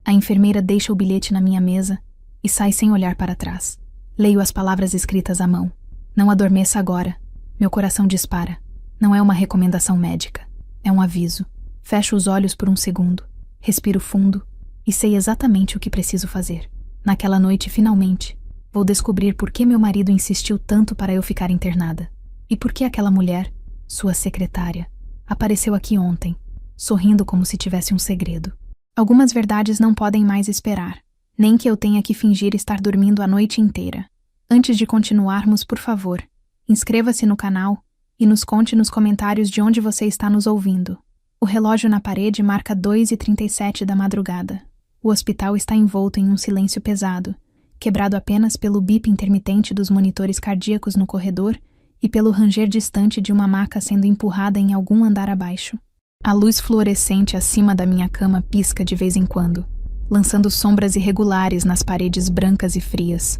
A enfermeira deixa o bilhete na minha mesa e sai sem olhar para trás. Leio as palavras escritas à mão. Não adormeça agora. Meu coração dispara. Não é uma recomendação médica. É um aviso. Fecho os olhos por um segundo. Respiro fundo e sei exatamente o que preciso fazer. Naquela noite, finalmente, vou descobrir por que meu marido insistiu tanto para eu ficar internada. E por que aquela mulher, sua secretária, apareceu aqui ontem, sorrindo como se tivesse um segredo. Algumas verdades não podem mais esperar, nem que eu tenha que fingir estar dormindo a noite inteira. Antes de continuarmos, por favor, inscreva-se no canal e nos conte nos comentários de onde você está nos ouvindo. O relógio na parede marca 2h37 da madrugada. O hospital está envolto em um silêncio pesado, quebrado apenas pelo bip intermitente dos monitores cardíacos no corredor e pelo ranger distante de uma maca sendo empurrada em algum andar abaixo. A luz fluorescente acima da minha cama pisca de vez em quando, lançando sombras irregulares nas paredes brancas e frias.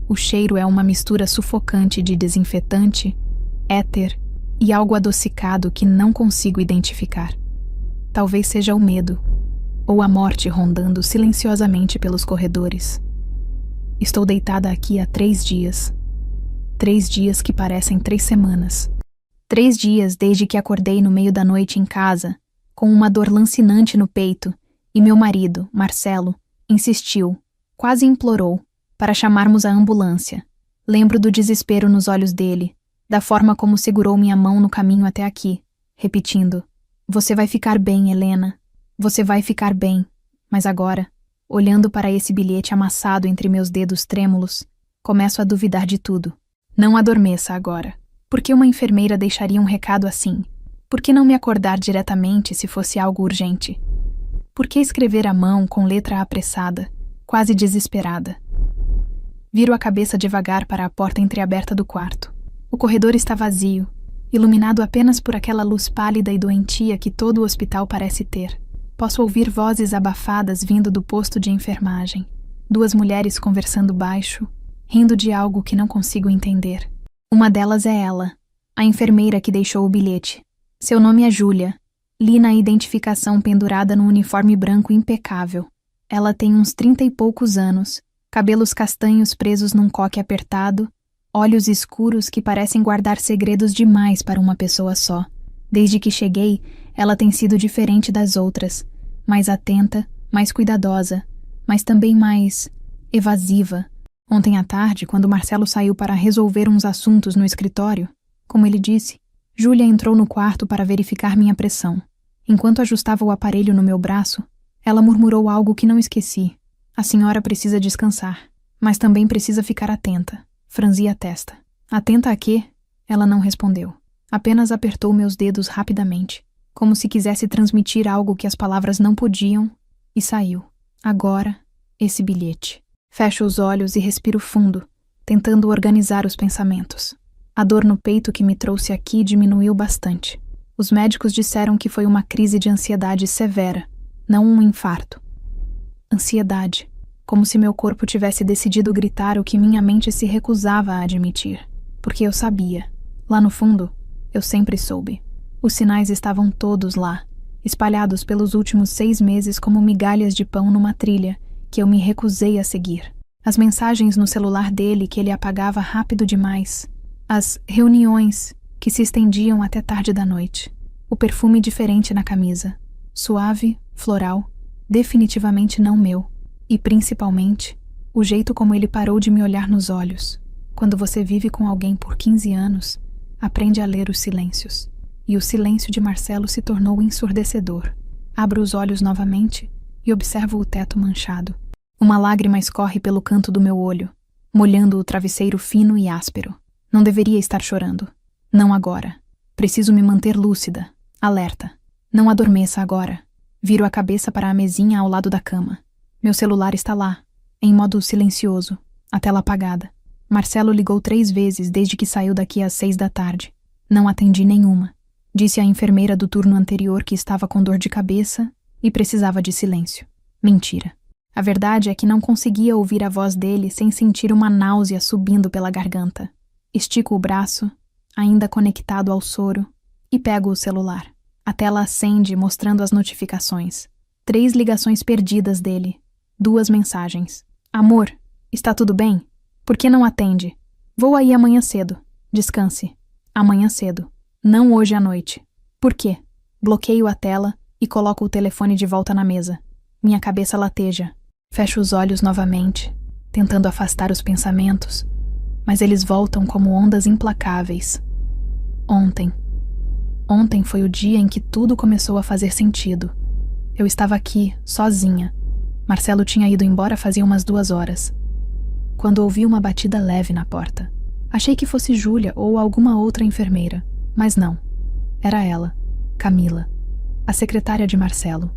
O cheiro é uma mistura sufocante de desinfetante, éter e algo adocicado que não consigo identificar. Talvez seja o medo, ou a morte rondando silenciosamente pelos corredores. Estou deitada aqui há 3 dias. 3 dias que parecem 3 semanas. 3 dias desde que acordei no meio da noite em casa, com uma dor lancinante no peito, e meu marido, Marcelo, insistiu, quase implorou, para chamarmos a ambulância. Lembro do desespero nos olhos dele, da forma como segurou minha mão no caminho até aqui, repetindo: "Você vai ficar bem, Helena. Você vai ficar bem." Mas agora, olhando para esse bilhete amassado entre meus dedos trêmulos, começo a duvidar de tudo. Não adormeça agora. Por que uma enfermeira deixaria um recado assim? Por que não me acordar diretamente se fosse algo urgente? Por que escrever à mão com letra apressada, quase desesperada? Viro a cabeça devagar para a porta entreaberta do quarto. O corredor está vazio, iluminado apenas por aquela luz pálida e doentia que todo o hospital parece ter. Posso ouvir vozes abafadas vindo do posto de enfermagem. 2 mulheres conversando baixo, rindo de algo que não consigo entender. Uma delas é ela, a enfermeira que deixou o bilhete. Seu nome é Júlia. Li na identificação pendurada no uniforme branco impecável. Ela tem uns 30 e poucos anos, cabelos castanhos presos num coque apertado, olhos escuros que parecem guardar segredos demais para uma pessoa só. Desde que cheguei, ela tem sido diferente das outras, mais atenta, mais cuidadosa, mas também mais evasiva. Ontem à tarde, quando Marcelo saiu para resolver uns assuntos no escritório, como ele disse, Júlia entrou no quarto para verificar minha pressão. Enquanto ajustava o aparelho no meu braço, ela murmurou algo que não esqueci. A senhora precisa descansar, mas também precisa ficar atenta. Franzi a testa. Atenta a quê? Ela não respondeu. Apenas apertou meus dedos rapidamente, como se quisesse transmitir algo que as palavras não podiam, e saiu. Agora, esse bilhete. Fecho os olhos e respiro fundo, tentando organizar os pensamentos. A dor no peito que me trouxe aqui diminuiu bastante. Os médicos disseram que foi uma crise de ansiedade severa, não um infarto. Ansiedade, como se meu corpo tivesse decidido gritar o que minha mente se recusava a admitir. Porque eu sabia. Lá no fundo, eu sempre soube. Os sinais estavam todos lá, espalhados pelos últimos 6 meses como migalhas de pão numa trilha, que eu me recusei a seguir. As mensagens no celular dele que ele apagava rápido demais. As reuniões que se estendiam até tarde da noite. O perfume diferente na camisa. Suave, floral, definitivamente não meu. E principalmente, o jeito como ele parou de me olhar nos olhos. Quando você vive com alguém por 15 anos, aprende a ler os silêncios. E o silêncio de Marcelo se tornou ensurdecedor. Abro os olhos novamente e observo o teto manchado. Uma lágrima escorre pelo canto do meu olho, molhando o travesseiro fino e áspero. Não deveria estar chorando. Não agora. Preciso me manter lúcida, alerta. Não adormeça agora. Viro a cabeça para a mesinha ao lado da cama. Meu celular está lá, em modo silencioso, a tela apagada. Marcelo ligou 3 vezes desde que saiu daqui às 6 da tarde. Não atendi nenhuma. Disse à enfermeira do turno anterior que estava com dor de cabeça e precisava de silêncio. Mentira. A verdade é que não conseguia ouvir a voz dele sem sentir uma náusea subindo pela garganta. Estico o braço, ainda conectado ao soro, e pego o celular. A tela acende mostrando as notificações. 3 ligações perdidas dele. 2 mensagens. Amor, está tudo bem? Por que não atende? Vou aí amanhã cedo. Descanse. Amanhã cedo. Não hoje à noite. Por quê? Bloqueio a tela e coloco o telefone de volta na mesa. Minha cabeça lateja. Fecho os olhos novamente, tentando afastar os pensamentos, mas eles voltam como ondas implacáveis. Ontem foi o dia em que tudo começou a fazer sentido. Eu estava aqui, sozinha. Marcelo tinha ido embora fazia umas 2 horas. Quando ouvi uma batida leve na porta, achei que fosse Júlia ou alguma outra enfermeira, mas não. Era ela, Camila, a secretária de Marcelo.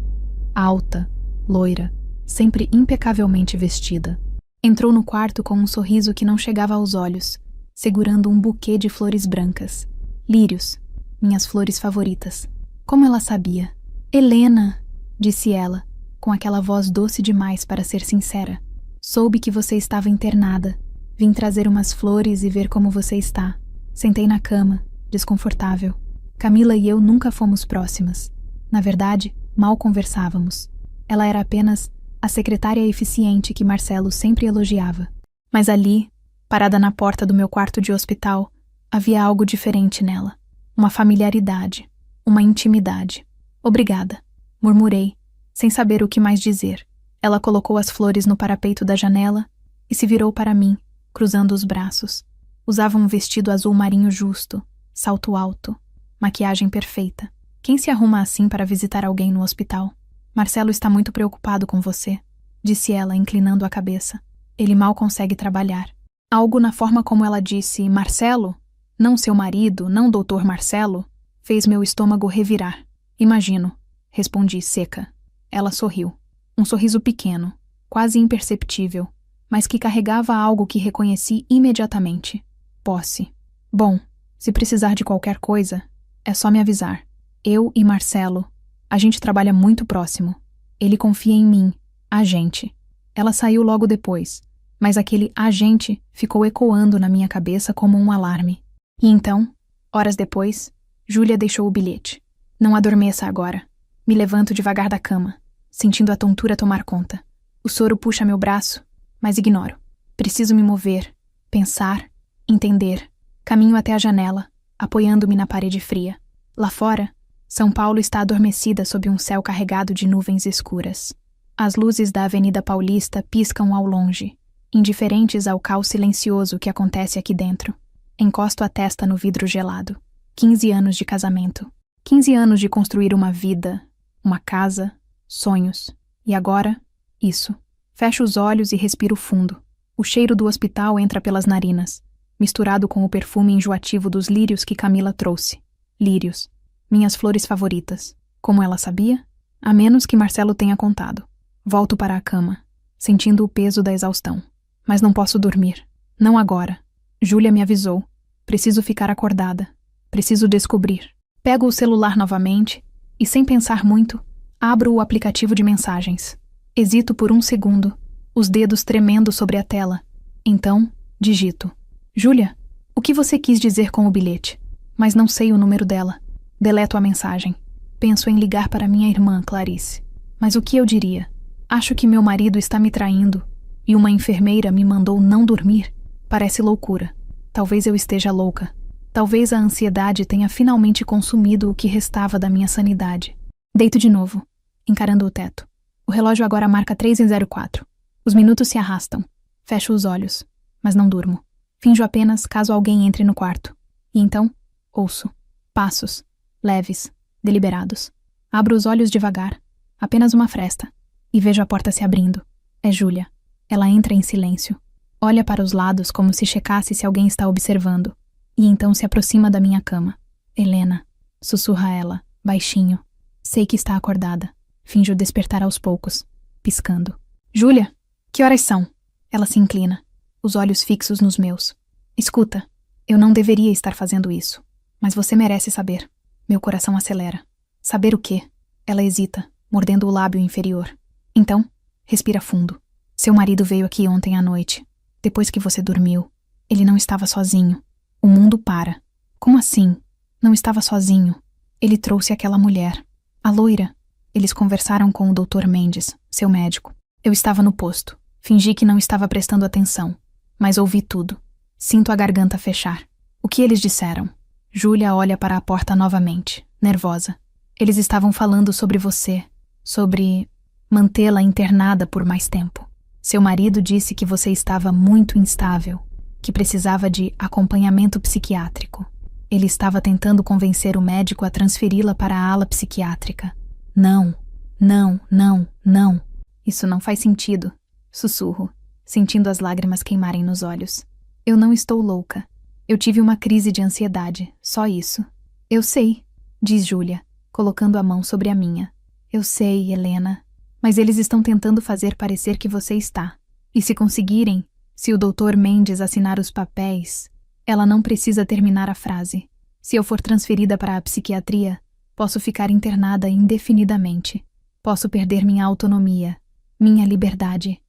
Alta, loira, sempre impecavelmente vestida. Entrou no quarto com um sorriso que não chegava aos olhos, segurando um buquê de flores brancas. Lírios, minhas flores favoritas. Como ela sabia? Helena, disse ela, com aquela voz doce demais para ser sincera. Soube que você estava internada. Vim trazer umas flores e ver como você está. Sentei na cama, desconfortável. Camila e eu nunca fomos próximas. Na verdade, mal conversávamos. Ela era apenas a secretária eficiente que Marcelo sempre elogiava. Mas ali, parada na porta do meu quarto de hospital, havia algo diferente nela. Uma familiaridade, uma intimidade. Obrigada, murmurei, sem saber o que mais dizer. Ela colocou as flores no parapeito da janela e se virou para mim, cruzando os braços. Usava um vestido azul marinho justo, salto alto, maquiagem perfeita. Quem se arruma assim para visitar alguém no hospital? Marcelo está muito preocupado com você, disse ela, inclinando a cabeça. Ele mal consegue trabalhar. Algo na forma como ela disse, Marcelo? Não seu marido, não doutor Marcelo? Fez meu estômago revirar. Imagino, respondi seca. Ela sorriu. Um sorriso pequeno, quase imperceptível, mas que carregava algo que reconheci imediatamente. Posse. Bom, se precisar de qualquer coisa, é só me avisar. Eu e Marcelo, a gente trabalha muito próximo. Ele confia em mim, a gente. Ela saiu logo depois, mas aquele a gente ficou ecoando na minha cabeça como um alarme. E então, horas depois, Júlia deixou o bilhete. Não adormeça agora. Me levanto devagar da cama, sentindo a tontura tomar conta. O soro puxa meu braço, mas ignoro. Preciso me mover, pensar, entender. Caminho até a janela, apoiando-me na parede fria. Lá fora, São Paulo está adormecida sob um céu carregado de nuvens escuras. As luzes da Avenida Paulista piscam ao longe, indiferentes ao caos silencioso que acontece aqui dentro. Encosto a testa no vidro gelado. 15 anos de casamento. 15 anos de construir uma vida, uma casa, sonhos. E agora, isso. Fecho os olhos e respiro fundo. O cheiro do hospital entra pelas narinas, misturado com o perfume enjoativo dos lírios que Camila trouxe. Lírios. Minhas flores favoritas. Como ela sabia? A menos que Marcelo tenha contado. Volto para a cama, sentindo o peso da exaustão. Mas não posso dormir. Não agora. Júlia me avisou. Preciso ficar acordada. Preciso descobrir. Pego o celular novamente e, sem pensar muito, abro o aplicativo de mensagens. Hesito por um segundo, os dedos tremendo sobre a tela. Então, digito. Júlia, o que você quis dizer com o bilhete? Mas não sei o número dela. Deleto a mensagem. Penso em ligar para minha irmã, Clarice. Mas o que eu diria? Acho que meu marido está me traindo e uma enfermeira me mandou não dormir. Parece loucura. Talvez eu esteja louca. Talvez a ansiedade tenha finalmente consumido o que restava da minha sanidade. Deito de novo, encarando o teto. O relógio agora marca 3:04. Os minutos se arrastam. Fecho os olhos, mas não durmo. Finjo apenas caso alguém entre no quarto. E então, ouço. Passos. Leves. Deliberados. Abro os olhos devagar. Apenas uma fresta. E vejo a porta se abrindo. É Júlia. Ela entra em silêncio. Olha para os lados como se checasse se alguém está observando. E então se aproxima da minha cama. Helena. Sussurra ela, baixinho. Sei que está acordada. Finjo despertar aos poucos, piscando. Júlia, que horas são? Ela se inclina, os olhos fixos nos meus. Escuta, eu não deveria estar fazendo isso, mas você merece saber. Meu coração acelera. Saber o quê? Ela hesita, mordendo o lábio inferior. Então, respira fundo. Seu marido veio aqui ontem à noite. Depois que você dormiu, ele não estava sozinho. O mundo para. Como assim? Não estava sozinho. Ele trouxe aquela mulher. A loira. Eles conversaram com o Dr. Mendes, seu médico. Eu estava no posto. Fingi que não estava prestando atenção, mas ouvi tudo. Sinto a garganta fechar. O que eles disseram? Júlia olha para a porta novamente, nervosa. Eles estavam falando sobre você, sobre mantê-la internada por mais tempo. Seu marido disse que você estava muito instável, que precisava de acompanhamento psiquiátrico. Ele estava tentando convencer o médico a transferi-la para a ala psiquiátrica. Não, não, não, não. Isso não faz sentido, sussurro, sentindo as lágrimas queimarem nos olhos. Eu não estou louca. Eu tive uma crise de ansiedade, só isso. Eu sei, diz Júlia, colocando a mão sobre a minha. Eu sei, Helena, mas eles estão tentando fazer parecer que você está. E se conseguirem, se o Dr. Mendes assinar os papéis, ela não precisa terminar a frase. Se eu for transferida para a psiquiatria, posso ficar internada indefinidamente. Posso perder minha autonomia, minha liberdade.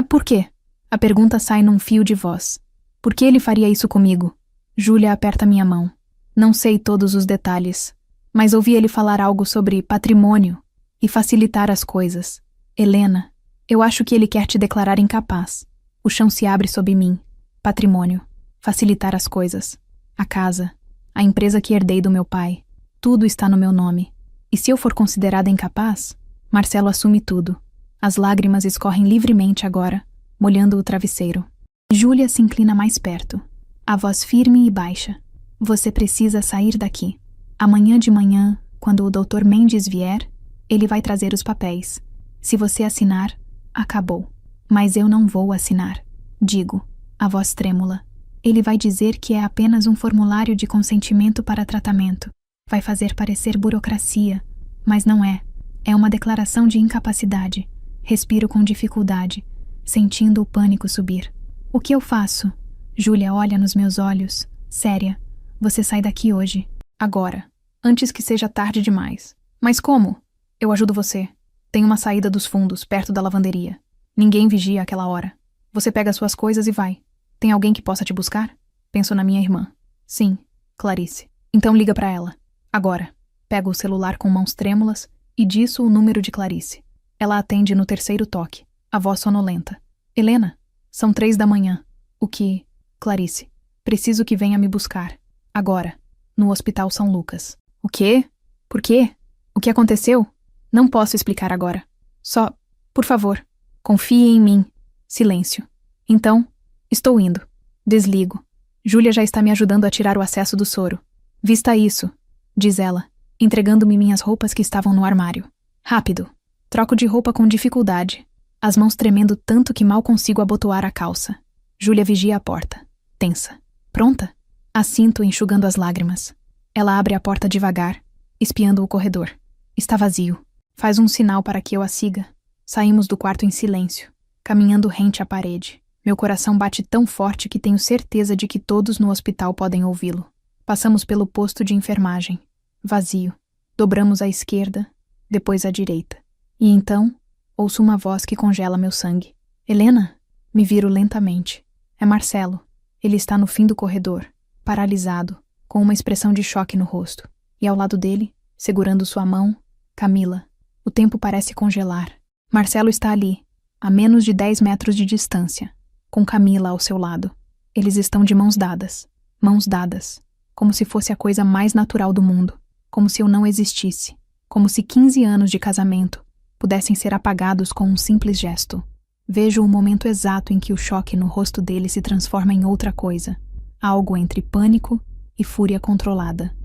Por quê? A pergunta sai num fio de voz. Por que ele faria isso comigo? Júlia aperta minha mão. Não sei todos os detalhes, mas ouvi ele falar algo sobre patrimônio e facilitar as coisas. Helena, eu acho que ele quer te declarar incapaz. O chão se abre sob mim. Patrimônio. Facilitar as coisas. A casa. A empresa que herdei do meu pai. Tudo está no meu nome. E se eu for considerada incapaz, Marcelo assume tudo. As lágrimas escorrem livremente agora, molhando o travesseiro. Júlia se inclina mais perto. A voz firme e baixa. Você precisa sair daqui. Amanhã de manhã, quando o Dr. Mendes vier, ele vai trazer os papéis. Se você assinar, acabou. Mas eu não vou assinar. Digo, a voz trêmula. Ele vai dizer que é apenas um formulário de consentimento para tratamento. Vai fazer parecer burocracia, mas não é. É uma declaração de incapacidade. Respiro com dificuldade, sentindo o pânico subir. O que eu faço? Júlia olha nos meus olhos, séria. Você sai daqui hoje. Agora. Antes que seja tarde demais. Mas como? Eu ajudo você. Tem uma saída dos fundos, perto da lavanderia. Ninguém vigia àquela hora. Você pega suas coisas e vai. Tem alguém que possa te buscar? Penso na minha irmã. Sim, Clarice. Então liga pra ela. Agora. Pego o celular com mãos trêmulas e disso o número de Clarice. Ela atende no terceiro toque, a voz sonolenta. Helena, são 3 da manhã. O que? Clarice, preciso que venha me buscar. Agora, no Hospital São Lucas. O quê? Por quê? O que aconteceu? Não posso explicar agora. Só, por favor, confie em mim. Silêncio. Então, estou indo. Desligo. Júlia já está me ajudando a tirar o acesso do soro. Vista isso, diz ela, entregando-me minhas roupas que estavam no armário. Rápido. Troco de roupa com dificuldade, as mãos tremendo tanto que mal consigo abotoar a calça. Júlia vigia a porta, tensa. Pronta? Assinto, enxugando as lágrimas. Ela abre a porta devagar, espiando o corredor. Está vazio. Faz um sinal para que eu a siga. Saímos do quarto em silêncio, caminhando rente à parede. Meu coração bate tão forte que tenho certeza de que todos no hospital podem ouvi-lo. Passamos pelo posto de enfermagem. Vazio. Dobramos à esquerda, depois à direita. E então, ouço uma voz que congela meu sangue. Helena? Me viro lentamente. É Marcelo. Ele está no fim do corredor, paralisado, com uma expressão de choque no rosto. E ao lado dele, segurando sua mão, Camila. O tempo parece congelar. Marcelo está ali, a menos de 10 metros de distância, com Camila ao seu lado. Eles estão de mãos dadas, como se fosse a coisa mais natural do mundo, como se eu não existisse, como se 15 anos de casamento pudessem ser apagados com um simples gesto. Vejo o momento exato em que o choque no rosto dele se transforma em outra coisa, algo entre pânico e fúria controlada.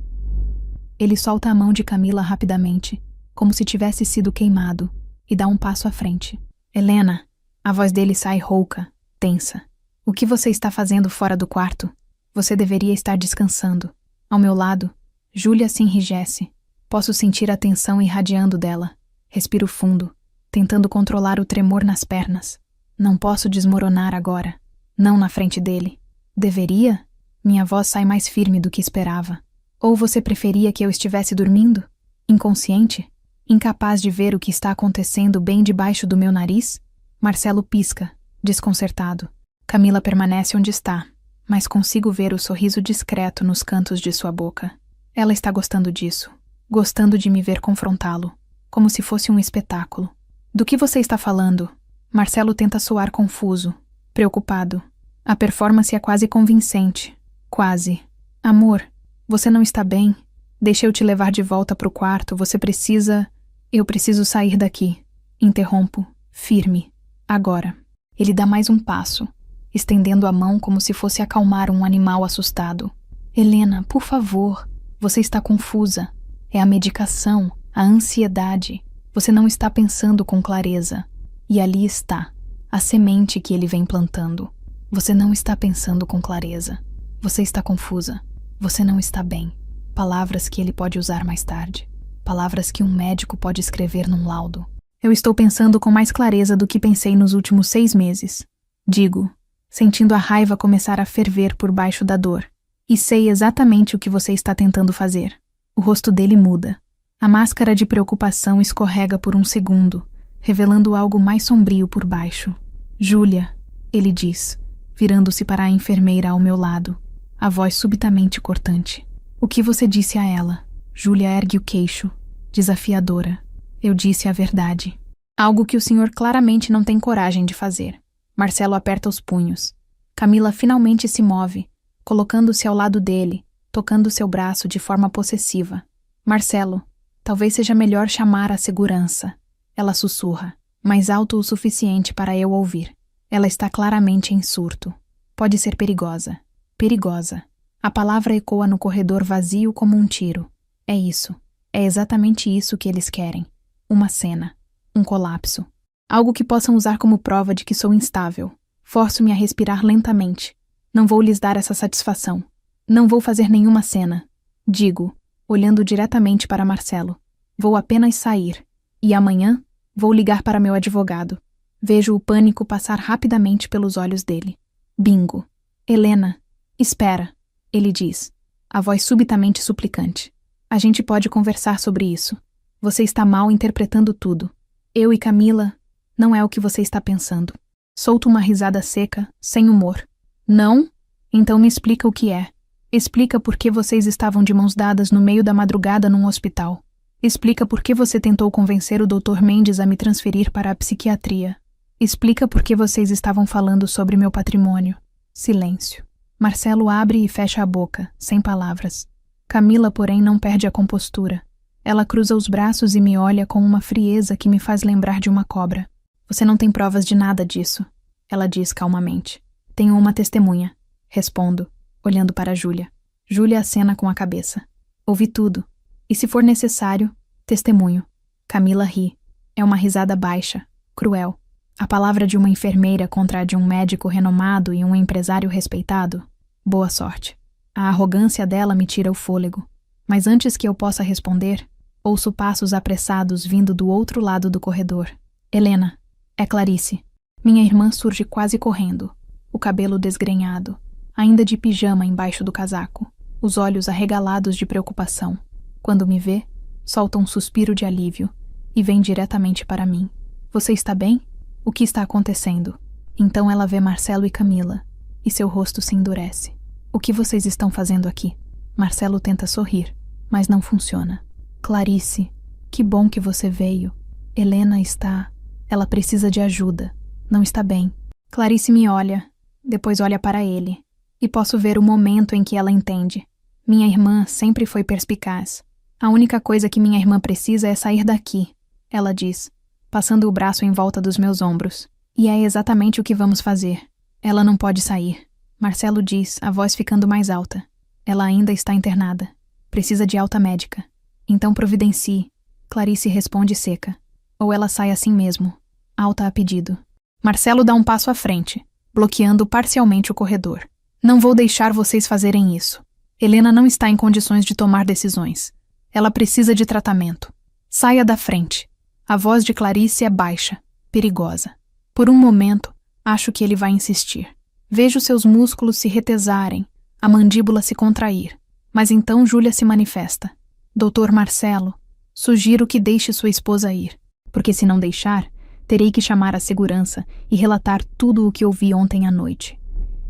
Ele solta a mão de Camila rapidamente, como se tivesse sido queimado, e dá um passo à frente. Helena, a voz dele sai rouca, tensa. O que você está fazendo fora do quarto? Você deveria estar descansando. Ao meu lado, Júlia se enrijece. Posso sentir a tensão irradiando dela. Respiro fundo, tentando controlar o tremor nas pernas. Não posso desmoronar agora. Não na frente dele. Deveria? Minha voz sai mais firme do que esperava. Ou você preferia que eu estivesse dormindo? Inconsciente? Incapaz de ver o que está acontecendo bem debaixo do meu nariz? Marcelo pisca, desconcertado. Camila permanece onde está, mas consigo ver o sorriso discreto nos cantos de sua boca. Ela está gostando disso, gostando de me ver confrontá-lo. como se fosse um espetáculo. Do que você está falando? Marcelo tenta soar confuso, preocupado. A performance é quase convincente. Quase. Amor, você não está bem? Deixa eu te levar de volta para o quarto, você precisa... Eu preciso sair daqui. Interrompo, firme. Agora. Ele dá mais um passo, estendendo a mão como se fosse acalmar um animal assustado. Helena, por favor, você está confusa. É a medicação, a ansiedade. Você não está pensando com clareza. E ali está, a semente que ele vem plantando. Você não está pensando com clareza. Você está confusa. Você não está bem. Palavras que ele pode usar mais tarde. Palavras que um médico pode escrever num laudo. Eu estou pensando com mais clareza do que pensei nos últimos 6 meses. Digo, sentindo a raiva começar a ferver por baixo da dor. E sei exatamente o que você está tentando fazer. O rosto dele muda. A máscara de preocupação escorrega por um segundo, revelando algo mais sombrio por baixo. Júlia, ele diz, virando-se para a enfermeira ao meu lado, a voz subitamente cortante. O que você disse a ela? Júlia ergue o queixo, desafiadora. Eu disse a verdade. Algo que o senhor claramente não tem coragem de fazer. Marcelo aperta os punhos. Camila finalmente se move, colocando-se ao lado dele, tocando seu braço de forma possessiva. Marcelo, talvez seja melhor chamar a segurança. Ela sussurra, mais alto o suficiente para eu ouvir. Ela está claramente em surto. Pode ser perigosa. Perigosa. A palavra ecoa no corredor vazio como um tiro. É isso. É exatamente isso que eles querem. Uma cena. Um colapso. Algo que possam usar como prova de que sou instável. Forço-me a respirar lentamente. Não vou lhes dar essa satisfação. Não vou fazer nenhuma cena. Digo, olhando diretamente para Marcelo. Vou apenas sair. E amanhã, vou ligar para meu advogado. Vejo o pânico passar rapidamente pelos olhos dele. Bingo. Helena, espera, ele diz, a voz subitamente suplicante. A gente pode conversar sobre isso. Você está mal interpretando tudo. Eu e Camila, não é o que você está pensando. Solto uma risada seca, sem humor. Não? Então me explica o que é. Explica por que vocês estavam de mãos dadas no meio da madrugada num hospital. Explica por que você tentou convencer o Dr. Mendes a me transferir para a psiquiatria. Explica por que vocês estavam falando sobre meu patrimônio. Silêncio. Marcelo abre e fecha a boca, sem palavras. Camila, porém, não perde a compostura. Ela cruza os braços e me olha com uma frieza que me faz lembrar de uma cobra. Você não tem provas de nada disso, ela diz calmamente. Tenho uma testemunha, respondo, olhando para Júlia. Júlia acena com a cabeça. Ouvi tudo. E se for necessário, testemunho. Camila ri. É uma risada baixa, cruel. A palavra de uma enfermeira contra a de um médico renomado e um empresário respeitado? Boa sorte. A arrogância dela me tira o fôlego. Mas antes que eu possa responder, ouço passos apressados vindo do outro lado do corredor. Helena, é Clarice. Minha irmã surge quase correndo, o cabelo desgrenhado, ainda de pijama embaixo do casaco, os olhos arregalados de preocupação. Quando me vê, solta um suspiro de alívio e vem diretamente para mim. Você está bem? O que está acontecendo? Então ela vê Marcelo e Camila, e seu rosto se endurece. O que vocês estão fazendo aqui? Marcelo tenta sorrir, mas não funciona. Clarice, que bom que você veio. Helena está... Ela precisa de ajuda. Não está bem. Clarice me olha, depois olha para ele, e posso ver o momento em que ela entende. Minha irmã sempre foi perspicaz. A única coisa que minha irmã precisa é sair daqui, ela diz, passando o braço em volta dos meus ombros. E é exatamente o que vamos fazer. Ela não pode sair. Marcelo diz, a voz ficando mais alta. Ela ainda está internada. Precisa de alta médica. Então providencie. Clarice responde seca. Ou ela sai assim mesmo. Alta a pedido. Marcelo dá um passo à frente, bloqueando parcialmente o corredor. Não vou deixar vocês fazerem isso. Helena não está em condições de tomar decisões. Ela precisa de tratamento. Saia da frente. A voz de Clarice é baixa, perigosa. Por um momento, acho que ele vai insistir. Vejo seus músculos se retesarem, a mandíbula se contrair. Mas então Júlia se manifesta. Doutor Marcelo, sugiro que deixe sua esposa ir, porque se não deixar, terei que chamar a segurança e relatar tudo o que ouvi ontem à noite.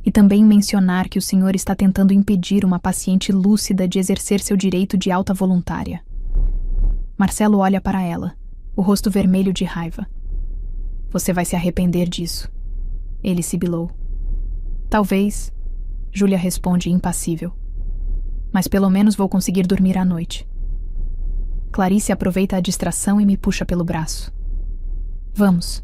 E também mencionar que o senhor está tentando impedir uma paciente lúcida de exercer seu direito de alta voluntária. Marcelo olha para ela, o rosto vermelho de raiva. Você vai se arrepender disso. Ele sibilou. Talvez, Júlia responde impassível. Mas pelo menos vou conseguir dormir à noite. Clarice aproveita a distração e me puxa pelo braço. Vamos.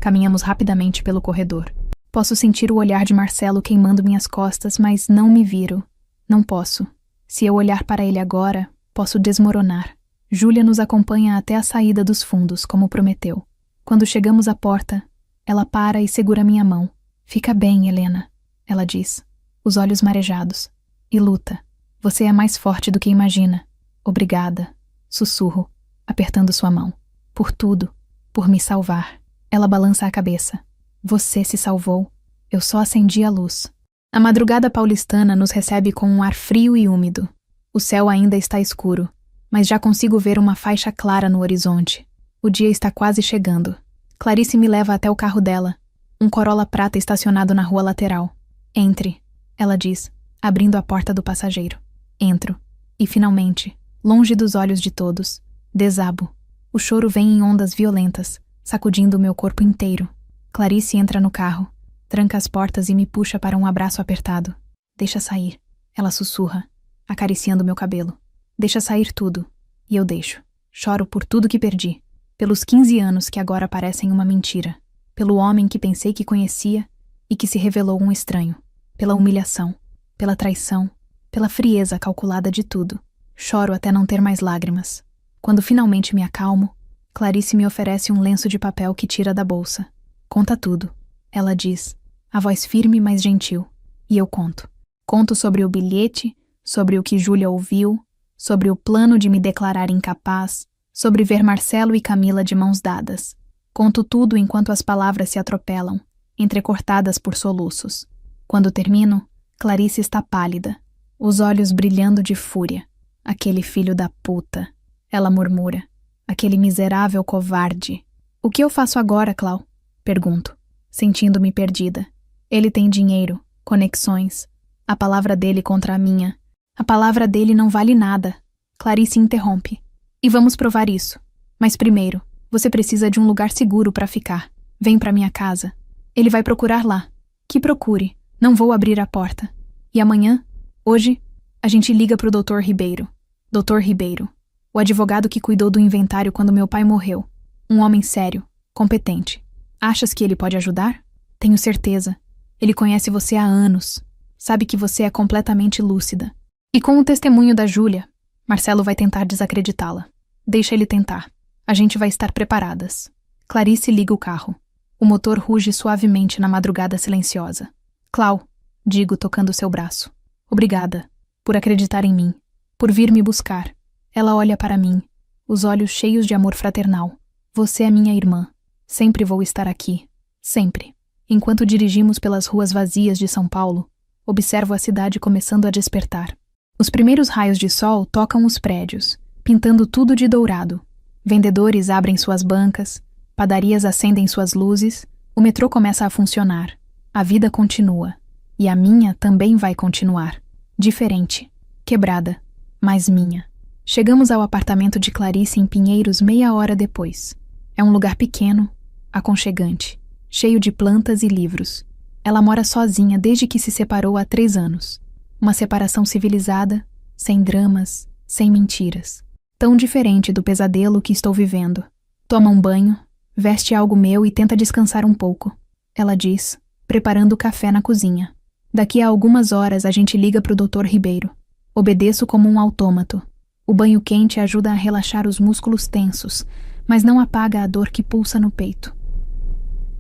Caminhamos rapidamente pelo corredor. Posso sentir o olhar de Marcelo queimando minhas costas, mas não me viro. Não posso. Se eu olhar para ele agora, posso desmoronar. Júlia nos acompanha até a saída dos fundos, como prometeu. Quando chegamos à porta, ela para e segura minha mão. Fica bem, Helena, ela diz, os olhos marejados. E luta. Você é mais forte do que imagina. Obrigada, sussurro, apertando sua mão. Por tudo. Por me salvar. Ela balança a cabeça. Você se salvou. Eu só acendi a luz. A madrugada paulistana nos recebe com um ar frio e úmido. O céu ainda está escuro, mas já consigo ver uma faixa clara no horizonte. O dia está quase chegando. Clarice me leva até o carro dela, um Corolla prata estacionado na rua lateral. Entre, ela diz, abrindo a porta do passageiro. Entro. E finalmente, longe dos olhos de todos, desabo. O choro vem em ondas violentas, sacudindo o meu corpo inteiro. Clarice entra no carro, tranca as portas e me puxa para um abraço apertado. Deixa sair, ela sussurra, acariciando meu cabelo. Deixa sair tudo. E eu deixo. Choro por tudo que perdi. Pelos 15 anos que agora parecem uma mentira. Pelo homem que pensei que conhecia e que se revelou um estranho. Pela humilhação. Pela traição. Pela frieza calculada de tudo. Choro até não ter mais lágrimas. Quando finalmente me acalmo, Clarice me oferece um lenço de papel que tira da bolsa. Conta tudo, ela diz, a voz firme mas gentil. E eu conto. Conto sobre o bilhete, sobre o que Júlia ouviu, sobre o plano de me declarar incapaz, sobre ver Marcelo e Camila de mãos dadas. Conto tudo enquanto as palavras se atropelam, entrecortadas por soluços. Quando termino, Clarice está pálida, os olhos brilhando de fúria. Aquele filho da puta, ela murmura. Aquele miserável covarde. O que eu faço agora, Clau? Pergunto, sentindo-me perdida. Ele tem dinheiro, conexões. A palavra dele contra a minha. A palavra dele não vale nada. Clarice interrompe. E vamos provar isso. Mas primeiro, você precisa de um lugar seguro para ficar. Vem para minha casa. Ele vai procurar lá. Que procure. Não vou abrir a porta. E amanhã, hoje, a gente liga pro Dr. Ribeiro. Dr. Ribeiro. O advogado que cuidou do inventário quando meu pai morreu. Um homem sério, competente. Achas que ele pode ajudar? Tenho certeza. Ele conhece você há anos. Sabe que você é completamente lúcida. E com o testemunho da Júlia, Marcelo vai tentar desacreditá-la. Deixa ele tentar. A gente vai estar preparadas. Clarice liga o carro. O motor ruge suavemente na madrugada silenciosa. Clau, digo tocando seu braço. Obrigada. Por acreditar em mim. Por vir me buscar. Ela olha para mim, os olhos cheios de amor fraternal. Você é minha irmã. Sempre vou estar aqui. Sempre. Enquanto dirigimos pelas ruas vazias de São Paulo, observo a cidade começando a despertar. Os primeiros raios de sol tocam os prédios, pintando tudo de dourado. Vendedores abrem suas bancas, padarias acendem suas luzes, o metrô começa a funcionar. A vida continua. E a minha também vai continuar. Diferente. Quebrada. Mas minha. Chegamos ao apartamento de Clarice em Pinheiros meia hora depois. É um lugar pequeno, aconchegante, cheio de plantas e livros. Ela mora sozinha desde que se separou há 3 anos. Uma separação civilizada, sem dramas, sem mentiras. Tão diferente do pesadelo que estou vivendo. Toma um banho, veste algo meu e tenta descansar um pouco. Ela diz, preparando o café na cozinha. Daqui a algumas horas a gente liga pro Dr. Ribeiro. Obedeço como um autômato. O banho quente ajuda a relaxar os músculos tensos, mas não apaga a dor que pulsa no peito.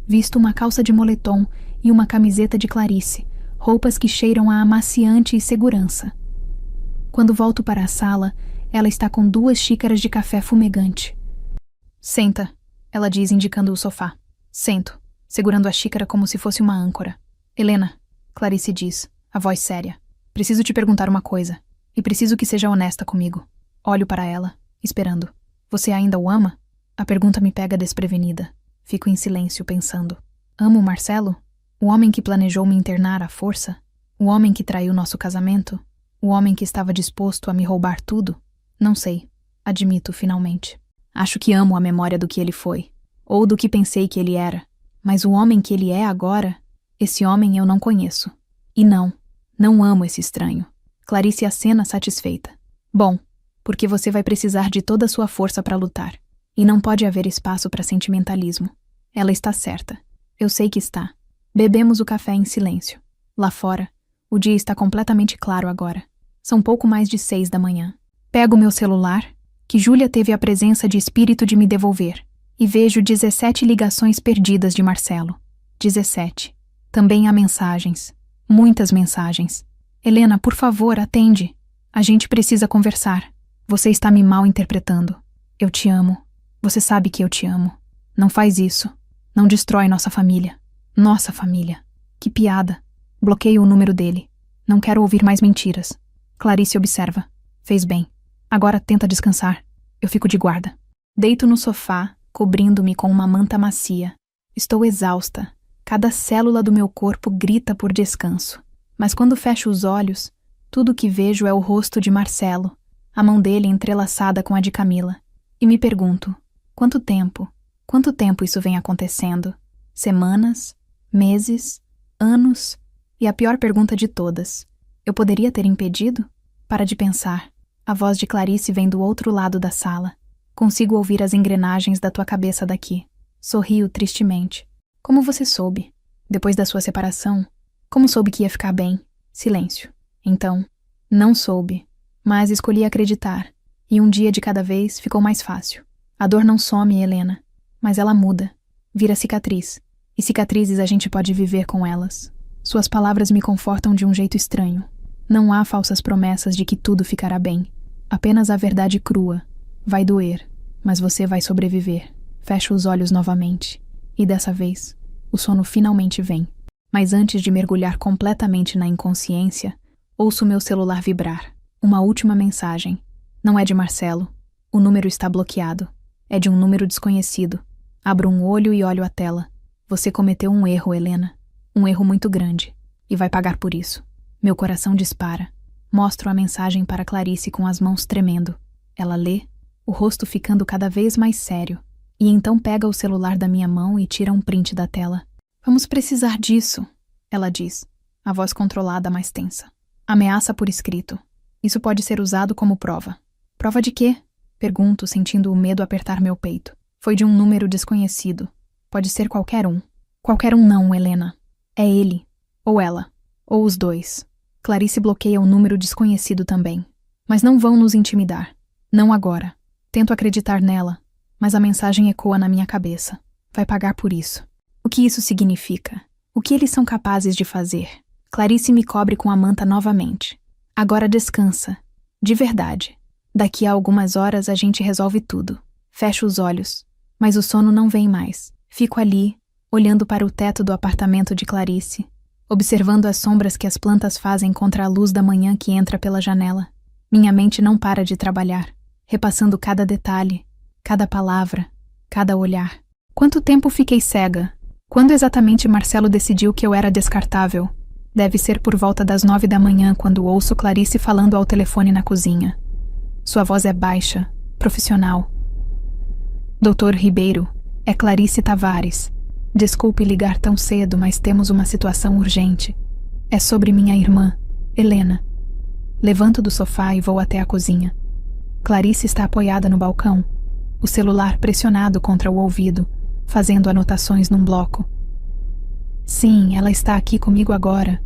Visto uma calça de moletom e uma camiseta de Clarice, roupas que cheiram a amaciante e segurança. Quando volto para a sala, ela está com 2 xícaras de café fumegante. Senta, ela diz indicando o sofá. Sento, segurando a xícara como se fosse uma âncora. Helena, Clarice diz, a voz séria. Preciso te perguntar uma coisa, e preciso que seja honesta comigo. Olho para ela, esperando. Você ainda o ama? A pergunta me pega desprevenida. Fico em silêncio, pensando. Amo o Marcelo? O homem que planejou me internar à força? O homem que traiu nosso casamento? O homem que estava disposto a me roubar tudo? Não sei. Admito, finalmente. Acho que amo a memória do que ele foi, ou do que pensei que ele era. Mas o homem que ele é agora, esse homem eu não conheço. E não amo esse estranho. Clarice acena satisfeita. Bom, porque você vai precisar de toda a sua força para lutar. E não pode haver espaço para sentimentalismo. Ela está certa. Eu sei que está. Bebemos o café em silêncio. Lá fora, o dia está completamente claro agora. São pouco mais de 6 da manhã. Pego meu celular, que Júlia teve a presença de espírito de me devolver, e vejo 17 ligações perdidas de Marcelo. 17. Também há mensagens. Muitas mensagens. Helena, por favor, atende. A gente precisa conversar. Você está me mal interpretando. Eu te amo. Você sabe que eu te amo. Não faz isso. Não destrói nossa família. Nossa família. Que piada. Bloqueio o número dele. Não quero ouvir mais mentiras. Clarice observa. Fez bem. Agora tenta descansar. Eu fico de guarda. Deito no sofá, cobrindo-me com uma manta macia. Estou exausta. Cada célula do meu corpo grita por descanso. Mas quando fecho os olhos, tudo o que vejo é o rosto de Marcelo, a mão dele entrelaçada com a de Camila. E me pergunto, quanto tempo isso vem acontecendo? Semanas? Meses? Anos? E a pior pergunta de todas, eu poderia ter impedido? Para de pensar. A voz de Clarice vem do outro lado da sala. Consigo ouvir as engrenagens da tua cabeça daqui. Sorrio tristemente. Como você soube? Depois da sua separação, como soube que ia ficar bem? Silêncio. Então, não soube, mas escolhi acreditar. E um dia de cada vez ficou mais fácil. A dor não some, Helena, mas ela muda. Vira cicatriz. E cicatrizes a gente pode viver com elas. Suas palavras me confortam de um jeito estranho. Não há falsas promessas de que tudo ficará bem. Apenas a verdade crua. Vai doer, mas você vai sobreviver. Fecho os olhos novamente. E dessa vez, o sono finalmente vem. Mas antes de mergulhar completamente na inconsciência, ouço meu celular vibrar. Uma última mensagem. Não é de Marcelo. O número está bloqueado. É de um número desconhecido. Abro um olho e olho a tela. Você cometeu um erro, Helena. Um erro muito grande. E vai pagar por isso. Meu coração dispara. Mostro a mensagem para Clarice com as mãos tremendo. Ela lê, o rosto ficando cada vez mais sério. E então pega o celular da minha mão e tira um print da tela. Vamos precisar disso, ela diz, a voz controlada mais tensa. Ameaça por escrito. Isso pode ser usado como prova. Prova de quê? Pergunto, sentindo o medo apertar meu peito. Foi de um número desconhecido. Pode ser qualquer um. Qualquer um não, Helena. É ele. Ou ela. Ou os dois. Clarice bloqueia o número desconhecido também. Mas não vão nos intimidar. Não agora. Tento acreditar nela, mas a mensagem ecoa na minha cabeça. Vai pagar por isso. O que isso significa? O que eles são capazes de fazer? Clarice me cobre com a manta novamente. Agora descansa. De verdade. Daqui a algumas horas a gente resolve tudo. Fecho os olhos. Mas o sono não vem mais. Fico ali, olhando para o teto do apartamento de Clarice, observando as sombras que as plantas fazem contra a luz da manhã que entra pela janela. Minha mente não para de trabalhar, repassando cada detalhe, cada palavra, cada olhar. Quanto tempo fiquei cega? Quando exatamente Marcelo decidiu que eu era descartável? Deve ser por volta das 9 da manhã, quando ouço Clarice falando ao telefone na cozinha. Sua voz é baixa, profissional. Doutor Ribeiro, é Clarice Tavares. Desculpe ligar tão cedo, mas temos uma situação urgente. É sobre minha irmã, Helena. Levanto do sofá e vou até a cozinha. Clarice está apoiada no balcão, o celular pressionado contra o ouvido, fazendo anotações num bloco. Sim, ela está aqui comigo agora.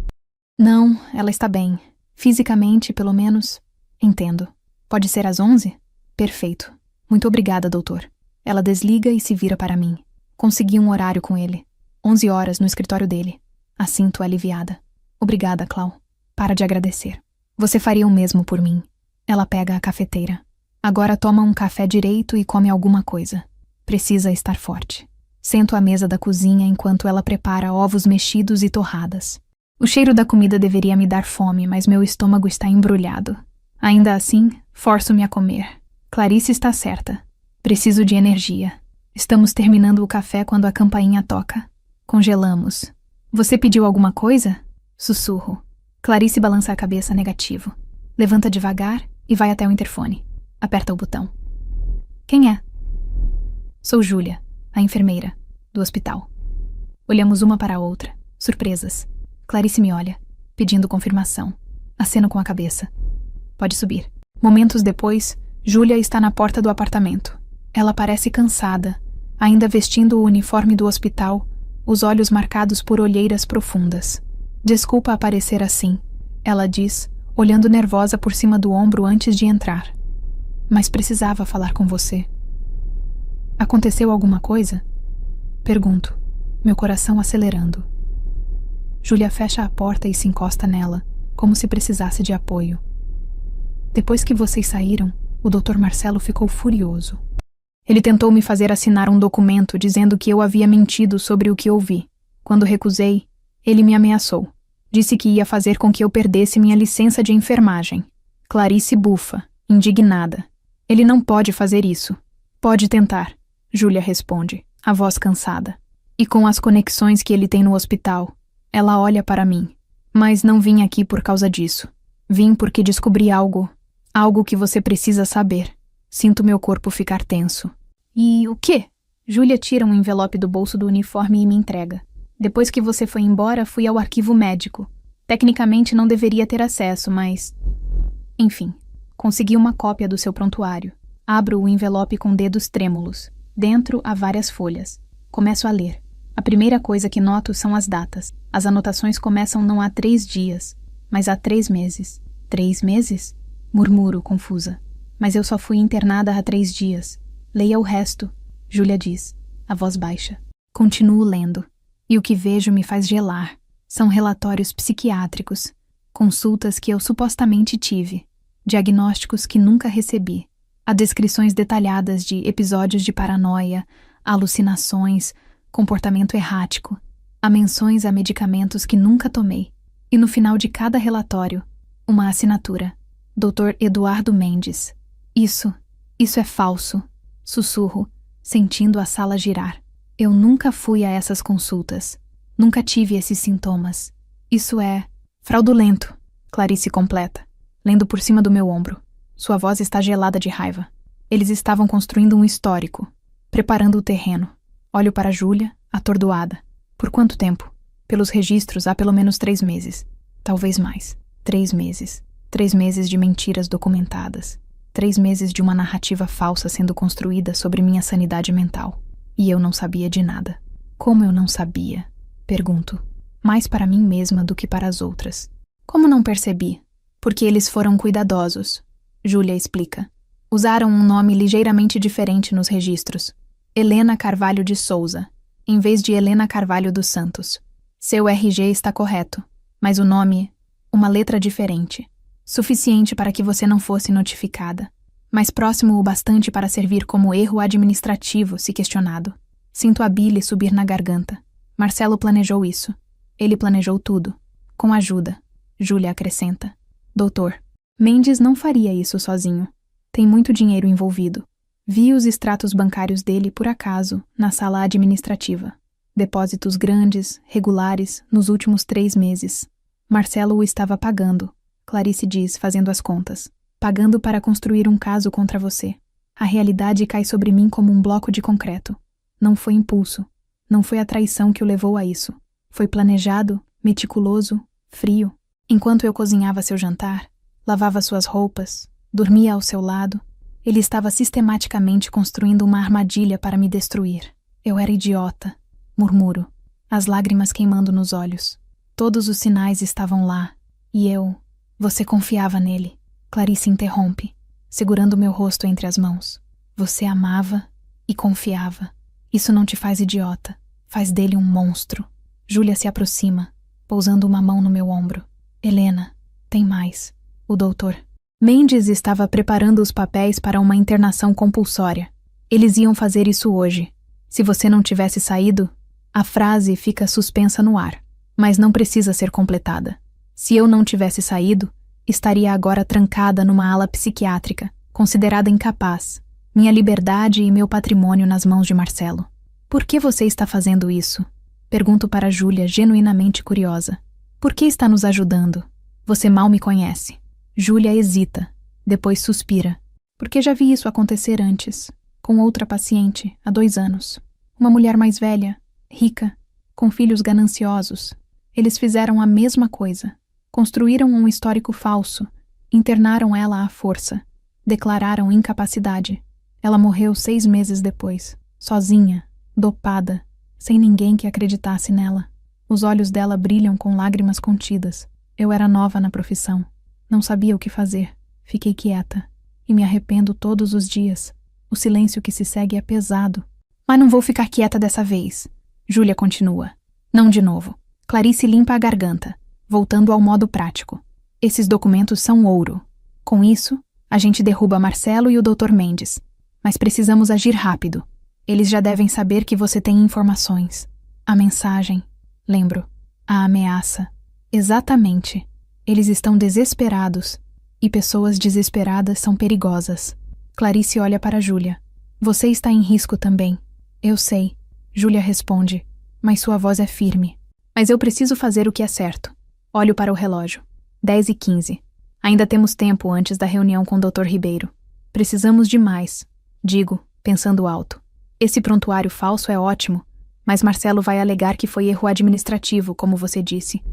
Não, ela está bem. Fisicamente, pelo menos. Entendo. Pode ser às 11? Perfeito. Muito obrigada, doutor. Ela desliga e se vira para mim. Consegui um horário com ele. 11 horas no escritório dele. Assinto aliviada. Obrigada, Clau. Para de agradecer. Você faria o mesmo por mim. Ela pega a cafeteira. Agora toma um café direito e come alguma coisa. Precisa estar forte. Sento à mesa da cozinha enquanto ela prepara ovos mexidos e torradas. O cheiro da comida deveria me dar fome, mas meu estômago está embrulhado. Ainda assim, forço-me a comer. Clarice está certa. Preciso de energia. Estamos terminando o café quando a campainha toca. Congelamos. Você pediu alguma coisa? Sussurro. Clarice balança a cabeça negativo. Levanta devagar e vai até o interfone. Aperta o botão. Quem é? Sou Júlia, a enfermeira, do hospital. Olhamos uma para a outra, surpresas. Clarice me olha, pedindo confirmação. Aceno com a cabeça. Pode subir. Momentos depois, Júlia está na porta do apartamento. Ela parece cansada, ainda vestindo o uniforme do hospital, os olhos marcados por olheiras profundas. Desculpa aparecer assim, ela diz, olhando nervosa por cima do ombro antes de entrar. Mas precisava falar com você. Aconteceu alguma coisa? Pergunto, meu coração acelerando. Júlia fecha a porta e se encosta nela, como se precisasse de apoio. Depois que vocês saíram, o Dr. Marcelo ficou furioso. Ele tentou me fazer assinar um documento dizendo que eu havia mentido sobre o que ouvi. Quando recusei, ele me ameaçou. Disse que ia fazer com que eu perdesse minha licença de enfermagem. Clarice bufa, indignada. Ele não pode fazer isso. Pode tentar, Júlia responde, a voz cansada. E com as conexões que ele tem no hospital, ela olha para mim. Mas não vim aqui por causa disso. Vim porque descobri algo que você precisa saber. Sinto meu corpo ficar tenso. E o quê? Júlia tira um envelope do bolso do uniforme e me entrega. Depois que você foi embora, fui ao arquivo médico. Tecnicamente não deveria ter acesso, mas... Enfim, consegui uma cópia do seu prontuário. Abro o envelope com dedos trêmulos. Dentro há várias folhas. Começo a ler. A primeira coisa que noto são as datas. As anotações começam não há 3 dias, mas há 3 meses. 3 meses? Murmuro, confusa. Mas eu só fui internada há 3 dias. Leia o resto, Júlia diz, a voz baixa. Continuo lendo. E o que vejo me faz gelar. São relatórios psiquiátricos, consultas que eu supostamente tive, diagnósticos que nunca recebi. Há descrições detalhadas de episódios de paranoia, alucinações, comportamento errático. Há menções a medicamentos que nunca tomei. E no final de cada relatório, uma assinatura. Dr. Eduardo Mendes. Isso é falso. Sussurro, sentindo a sala girar. Eu nunca fui a essas consultas. Nunca tive esses sintomas. Isso é fraudulento, Clarice completa, lendo por cima do meu ombro. Sua voz está gelada de raiva. Eles estavam construindo um histórico, preparando o terreno. Olho para Júlia, atordoada. Por quanto tempo? Pelos registros, há pelo menos 3 meses. Talvez mais. 3 meses. 3 meses de mentiras documentadas. 3 meses de uma narrativa falsa sendo construída sobre minha sanidade mental. E eu não sabia de nada. Como eu não sabia? Pergunto. Mais para mim mesma do que para as outras. Como não percebi? Porque eles foram cuidadosos. Júlia explica. Usaram um nome ligeiramente diferente nos registros. Helena Carvalho de Souza, em vez de Helena Carvalho dos Santos. Seu RG está correto, mas o nome, uma letra diferente. Suficiente para que você não fosse notificada, mas próximo o bastante para servir como erro administrativo se questionado. Sinto a bile subir na garganta. Marcelo planejou isso. Ele planejou tudo. Com ajuda. Júlia acrescenta. Doutor, Mendes não faria isso sozinho. Tem muito dinheiro envolvido. Vi os extratos bancários dele por acaso na sala administrativa. Depósitos grandes, regulares, nos últimos 3 meses. Marcelo o estava pagando. Clarice diz, fazendo as contas. Pagando para construir um caso contra você. A realidade cai sobre mim como um bloco de concreto. Não foi impulso. Não foi a traição que o levou a isso. Foi planejado, meticuloso, frio. Enquanto eu cozinhava seu jantar, lavava suas roupas, dormia ao seu lado, ele estava sistematicamente construindo uma armadilha para me destruir. Eu era idiota, murmuro, as lágrimas queimando nos olhos. Todos os sinais estavam lá, e eu... Você confiava nele. Clarice interrompe, segurando meu rosto entre as mãos. Você amava e confiava. Isso não te faz idiota. Faz dele um monstro. Júlia se aproxima, pousando uma mão no meu ombro. Helena, tem mais. O doutor. Mendes estava preparando os papéis para uma internação compulsória. Eles iam fazer isso hoje. Se você não tivesse saído, a frase fica suspensa no ar, mas não precisa ser completada. Se eu não tivesse saído, estaria agora trancada numa ala psiquiátrica, considerada incapaz, minha liberdade e meu patrimônio nas mãos de Marcelo. Por que você está fazendo isso? Pergunto para Júlia, genuinamente curiosa. Por que está nos ajudando? Você mal me conhece. Júlia hesita, depois suspira. Porque já vi isso acontecer antes. com outra paciente, há 2 anos. Uma mulher mais velha, rica, com filhos gananciosos. Eles fizeram a mesma coisa. Construíram um histórico falso. Internaram ela à força. Declararam incapacidade. Ela morreu 6 meses depois. Sozinha, dopada, sem ninguém que acreditasse nela. Os olhos dela brilham com lágrimas contidas. Eu era nova na profissão. Não sabia o que fazer. Fiquei quieta. E me arrependo todos os dias. O silêncio que se segue é pesado. Mas não vou ficar quieta dessa vez. Júlia continua. Não de novo. Clarice limpa a garganta, voltando ao modo prático. Esses documentos são ouro. Com isso, a gente derruba Marcelo e o Dr. Mendes. Mas precisamos agir rápido. Eles já devem saber que você tem informações. A mensagem. Lembro. A ameaça. Exatamente. Eles estão desesperados. E pessoas desesperadas são perigosas. Clarice olha para Júlia. Você está em risco também. Eu sei. Júlia responde. Mas sua voz é firme. Mas eu preciso fazer o que é certo. Olho para o relógio. 10h15. Ainda temos tempo antes da reunião com o Dr. Ribeiro. Precisamos de mais. Digo, pensando alto. Esse prontuário falso é ótimo, mas Marcelo vai alegar que foi erro administrativo, como você disse.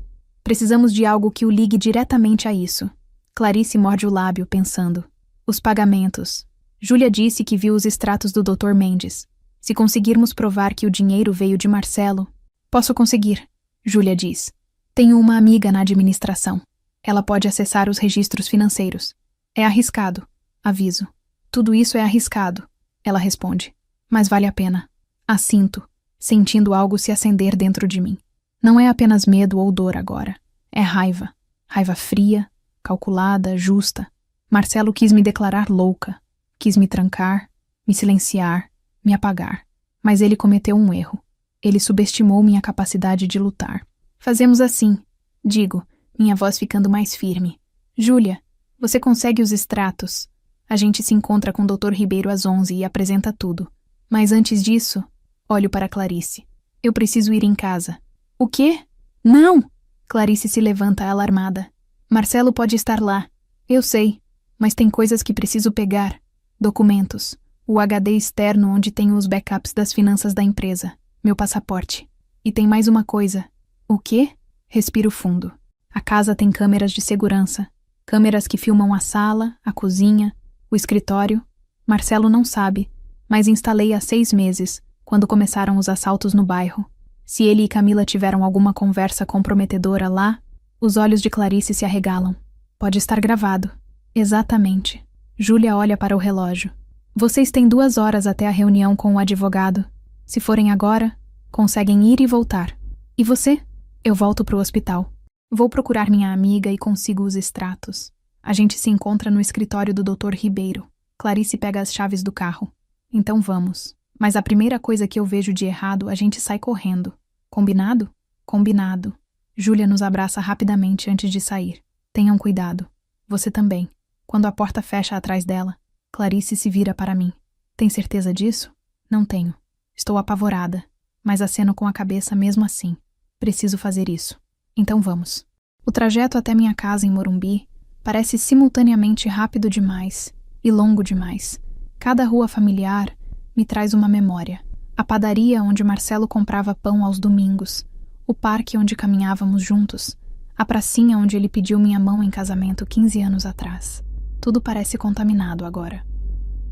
Precisamos de algo que o ligue diretamente a isso. Clarice morde o lábio, pensando. Os pagamentos. Júlia disse que viu os extratos do Dr. Mendes. Se conseguirmos provar que o dinheiro veio de Marcelo... Posso conseguir, Júlia diz. Tenho uma amiga na administração. Ela pode acessar os registros financeiros. É arriscado, aviso. Tudo isso é arriscado, ela responde. Mas vale a pena. Assinto, sentindo algo se acender dentro de mim. Não é apenas medo ou dor agora. É raiva. Raiva fria, calculada, justa. Marcelo quis me declarar louca. Quis me trancar, me silenciar, me apagar. Mas ele cometeu um erro. Ele subestimou minha capacidade de lutar. Fazemos assim, digo, minha voz ficando mais firme. Júlia, você consegue os extratos. A gente se encontra com o Dr. Ribeiro às 11 e apresenta tudo. Mas antes disso, olho para Clarice. Eu preciso ir em casa. O quê? Não! Clarice se levanta alarmada. Marcelo pode estar lá. Eu sei, mas tem coisas que preciso pegar. Documentos. O HD externo onde tenho os backups das finanças da empresa. Meu passaporte. E tem mais uma coisa. O quê? Respiro fundo. A casa tem câmeras de segurança. Câmeras que filmam a sala, a cozinha, o escritório. Marcelo não sabe, mas instalei há 6 meses, quando começaram os assaltos no bairro. Se ele e Camila tiveram alguma conversa comprometedora lá, os olhos de Clarice se arregalam. Pode estar gravado. Exatamente. Júlia olha para o relógio. Vocês têm 2 horas até a reunião com o advogado. Se forem agora, conseguem ir e voltar. E você? Eu volto para o hospital. Vou procurar minha amiga e consigo os extratos. A gente se encontra no escritório do Dr. Ribeiro. Clarice pega as chaves do carro. Então vamos. Mas a primeira coisa que eu vejo de errado, a gente sai correndo. Combinado? Combinado. Júlia nos abraça rapidamente antes de sair. Tenham cuidado. Você também. Quando a porta fecha atrás dela, Clarice se vira para mim. Tem certeza disso? Não tenho. Estou apavorada, mas aceno com a cabeça mesmo assim. Preciso fazer isso. Então vamos. O trajeto até minha casa em Morumbi parece simultaneamente rápido demais e longo demais. Cada rua familiar me traz uma memória. A padaria onde Marcelo comprava pão aos domingos, o parque onde caminhávamos juntos, a pracinha onde ele pediu minha mão em casamento 15 anos atrás. Tudo parece contaminado agora,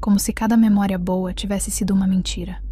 como se cada memória boa tivesse sido uma mentira.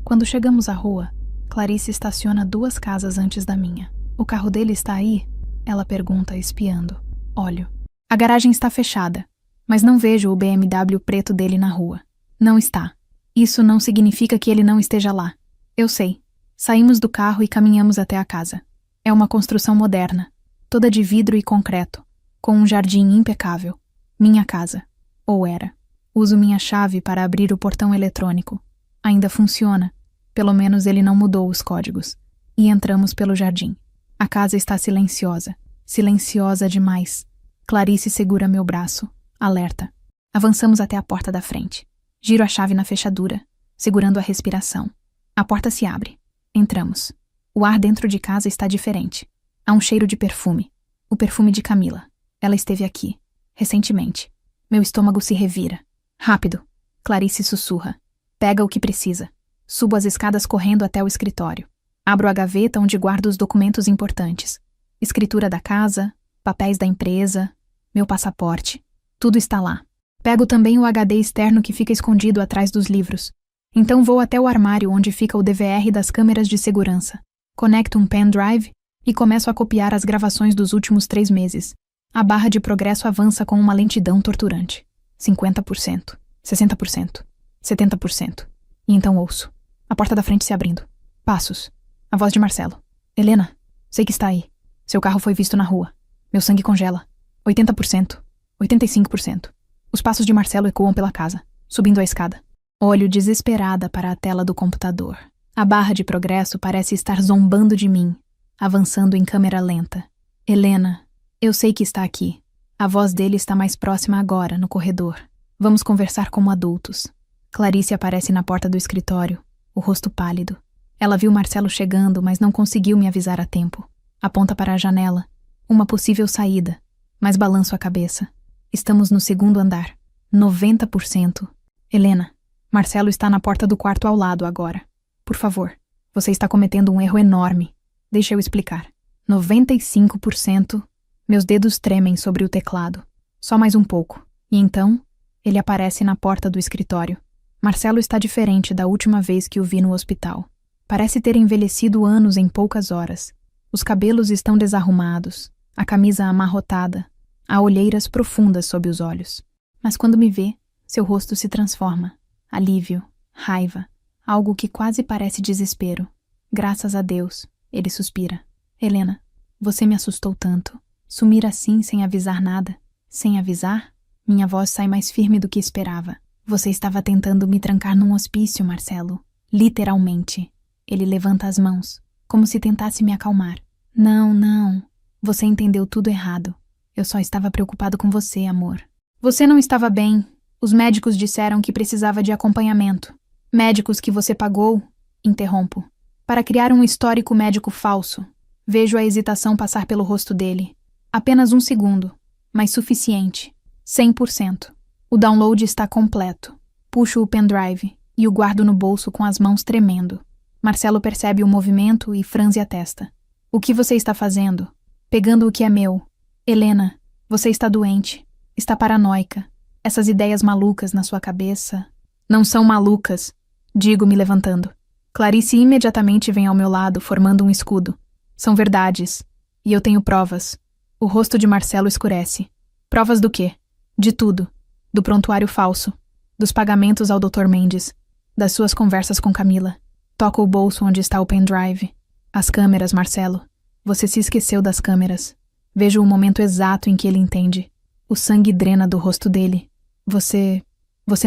Quando chegamos à rua, Clarice estaciona 2 casas antes da minha. O carro dele está aí? Ela pergunta, espiando. Olho. A garagem está fechada, mas não vejo o BMW preto dele na rua. Não está. Isso não significa que ele não esteja lá. Eu sei. Saímos do carro e caminhamos até a casa. É uma construção moderna, toda de vidro e concreto, com um jardim impecável. Minha casa. Ou era. Uso minha chave para abrir o portão eletrônico. Ainda funciona. Pelo menos ele não mudou os códigos. E entramos pelo jardim. A casa está silenciosa. Silenciosa demais. Clarice segura meu braço, alerta. Avançamos até a porta da frente. Giro a chave na fechadura, segurando a respiração. A porta se abre. Entramos. O ar dentro de casa está diferente. Há um cheiro de perfume. O perfume de Camila. Ela esteve aqui, recentemente. Meu estômago se revira. Rápido. Clarice sussurra. Pega o que precisa. Subo as escadas correndo até o escritório. Abro a gaveta onde guardo os documentos importantes. Escritura da casa, papéis da empresa, meu passaporte. Tudo está lá. Pego também o HD externo que fica escondido atrás dos livros. Então vou até o armário onde fica o DVR das câmeras de segurança. Conecto um pendrive e começo a copiar as gravações dos últimos 3 meses. A barra de progresso avança com uma lentidão torturante. 50%, 60%, 70%. E então ouço. A porta da frente se abrindo. Passos. A voz de Marcelo. Helena, sei que está aí. Seu carro foi visto na rua. Meu sangue congela. 80%, 85%. Os passos de Marcelo ecoam pela casa, subindo a escada. Olho desesperada para a tela do computador. A barra de progresso parece estar zombando de mim, avançando em câmera lenta. Helena, eu sei que está aqui. A voz dele está mais próxima agora, no corredor. Vamos conversar como adultos. Clarice aparece na porta do escritório, o rosto pálido. Ela viu Marcelo chegando, mas não conseguiu me avisar a tempo. Aponta para a janela. Uma possível saída, mas balanço a cabeça. Estamos no 2º andar. 90%. Helena, Marcelo está na porta do quarto ao lado agora. Por favor, você está cometendo um erro enorme. Deixa eu explicar. 95%. Meus dedos tremem sobre o teclado. Só mais um pouco. E então, ele aparece na porta do escritório. Marcelo está diferente da última vez que o vi no hospital. Parece ter envelhecido anos em poucas horas. Os cabelos estão desarrumados, a camisa amarrotada, há olheiras profundas sob os olhos. Mas quando me vê, seu rosto se transforma. Alívio, raiva, algo que quase parece desespero. Graças a Deus, ele suspira. Helena, você me assustou tanto. Sumir assim sem avisar nada. Sem avisar? Minha voz sai mais firme do que esperava. Você estava tentando me trancar num hospício, Marcelo. Literalmente. Ele levanta as mãos, como se tentasse me acalmar. Não, não. Você entendeu tudo errado. Eu só estava preocupado com você, amor. Você não estava bem. Os médicos disseram que precisava de acompanhamento. Médicos que você pagou, interrompo, para criar um histórico médico falso. Vejo a hesitação passar pelo rosto dele. Apenas 1 segundo, mas suficiente. 100%. O download está completo. Puxo o pendrive e o guardo no bolso com as mãos tremendo. Marcelo percebe o movimento e franze a testa. O que você está fazendo? Pegando o que é meu. Helena, você está doente. Está paranoica. Essas ideias malucas na sua cabeça... Não são malucas, digo me levantando. Clarice imediatamente vem ao meu lado, formando um escudo. São verdades. E eu tenho provas. O rosto de Marcelo escurece. Provas do quê? De tudo. Do prontuário falso. Dos pagamentos ao Dr. Mendes. Das suas conversas com Camila. Toco o bolso onde está o pendrive. As câmeras, Marcelo. Você se esqueceu das câmeras. Vejo o momento exato em que ele entende. O sangue drena do rosto dele. Você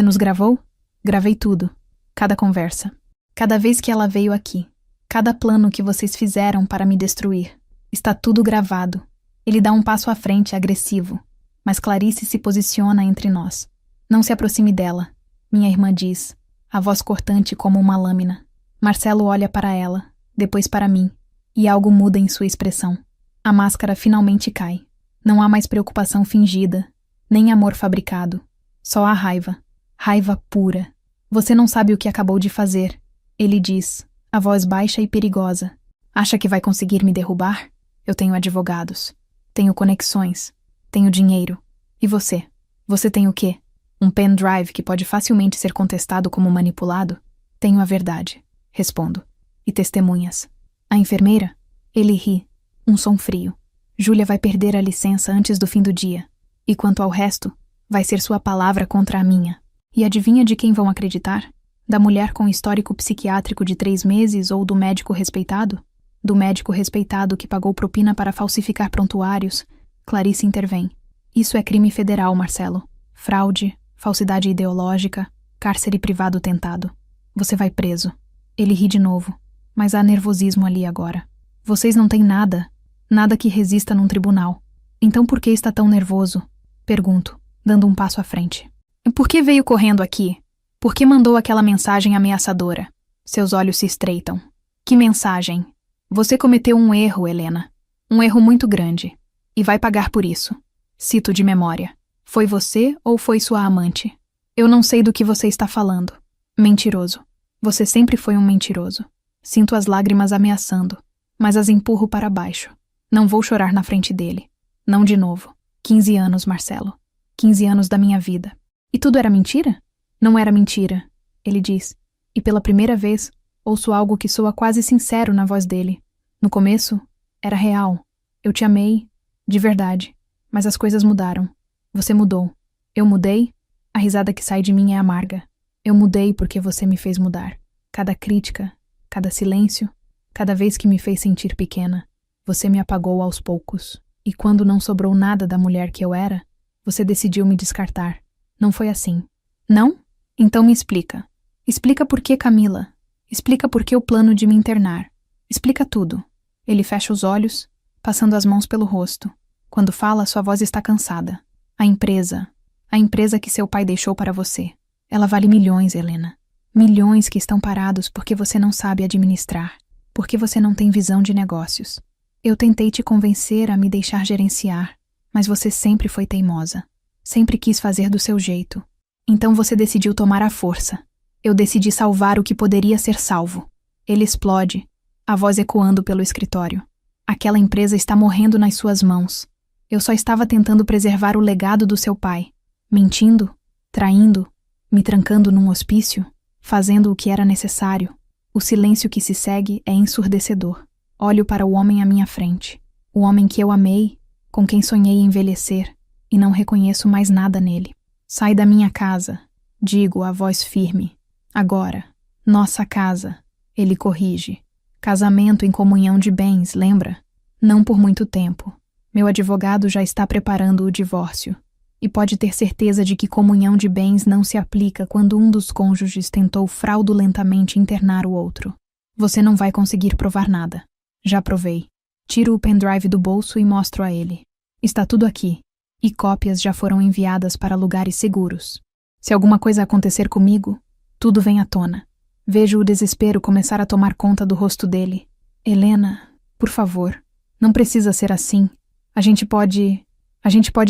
nos gravou? Gravei tudo. Cada conversa. Cada vez que ela veio aqui. Cada plano que vocês fizeram para me destruir. Está tudo gravado. Ele dá um passo à frente, agressivo. Mas Clarice se posiciona entre nós. Não se aproxime dela. Minha irmã diz. A voz cortante como uma lâmina. Marcelo olha para ela, depois para mim. E algo muda em sua expressão. A máscara finalmente cai. Não há mais preocupação fingida. Nem amor fabricado. Só a raiva. Raiva pura. Você não sabe o que acabou de fazer. Ele diz, a voz baixa e perigosa. Acha que vai conseguir me derrubar? Eu tenho advogados. Tenho conexões. Tenho dinheiro. E você? Você tem o quê? Um pendrive que pode facilmente ser contestado como manipulado? Tenho a verdade. Respondo. E testemunhas. A enfermeira? Ele ri. Um som frio. Júlia vai perder a licença antes do fim do dia. E quanto ao resto, vai ser sua palavra contra a minha. E adivinha de quem vão acreditar? Da mulher com histórico psiquiátrico de 3 meses ou do médico respeitado? Do médico respeitado que pagou propina para falsificar prontuários. Clarice intervém. Isso é crime federal, Marcelo. Fraude, falsidade ideológica, cárcere privado tentado. Você vai preso. Ele ri de novo, mas há nervosismo ali agora. Vocês não têm nada, nada que resista num tribunal. Então por que está tão nervoso? Pergunto, dando um passo à frente. Por que veio correndo aqui? Por que mandou aquela mensagem ameaçadora? Seus olhos se estreitam. Que mensagem? Você cometeu um erro, Helena. Um erro muito grande. E vai pagar por isso. Cito de memória. Foi você ou foi sua amante? Eu não sei do que você está falando. Mentiroso. Você sempre foi um mentiroso. Sinto as lágrimas ameaçando, mas as empurro para baixo. Não vou chorar na frente dele. Não de novo. 15 anos, Marcelo. 15 anos da minha vida. E tudo era mentira? Não era mentira, ele diz. E pela primeira vez, ouço algo que soa quase sincero na voz dele. No começo, era real. Eu te amei, de verdade. Mas as coisas mudaram. Você mudou. Eu mudei? A risada que sai de mim é amarga. Eu mudei porque você me fez mudar. Cada crítica, cada silêncio, cada vez que me fez sentir pequena, você me apagou aos poucos. E quando não sobrou nada da mulher que eu era, você decidiu me descartar. Não foi assim. Não? Então me explica. Explica por que Camila. Explica por que o plano de me internar. Explica tudo. Ele fecha os olhos, passando as mãos pelo rosto. Quando fala, sua voz está cansada. A empresa que seu pai deixou para você. Ela vale milhões, Helena. Milhões que estão parados porque você não sabe administrar, porque você não tem visão de negócios. Eu tentei te convencer a me deixar gerenciar, mas você sempre foi teimosa. Sempre quis fazer do seu jeito. Então você decidiu tomar a força. Eu decidi salvar o que poderia ser salvo. Ele explode, a voz ecoando pelo escritório. Aquela empresa está morrendo nas suas mãos. Eu só estava tentando preservar o legado do seu pai. Mentindo, traindo, me trancando num hospício, fazendo o que era necessário. O silêncio que se segue é ensurdecedor. Olho para o homem à minha frente. O homem que eu amei, com quem sonhei envelhecer, e não reconheço mais nada nele. Sai da minha casa, digo a voz firme. Agora, nossa casa, ele corrige. Casamento em comunhão de bens, lembra? Não por muito tempo. Meu advogado já está preparando o divórcio. E pode ter certeza de que comunhão de bens não se aplica quando um dos cônjuges tentou fraudulentamente internar o outro. Você não vai conseguir provar nada. Já provei. Tiro o pendrive do bolso e mostro a ele. Está tudo aqui. E cópias já foram enviadas para lugares seguros. Se alguma coisa acontecer comigo, tudo vem à tona. Vejo o desespero começar a tomar conta do rosto dele. Helena, por favor, não precisa ser assim. A gente pode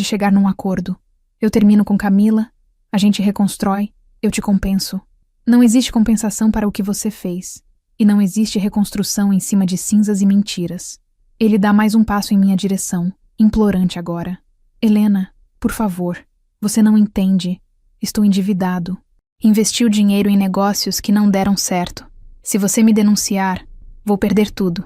chegar num acordo. Eu termino com Camila, a gente reconstrói, eu te compenso. Não existe compensação para o que você fez. E não existe reconstrução em cima de cinzas e mentiras. Ele dá mais um passo em minha direção, implorante agora. Helena, por favor, você não entende. Estou endividado. Investi o dinheiro em negócios que não deram certo. Se você me denunciar, vou perder tudo.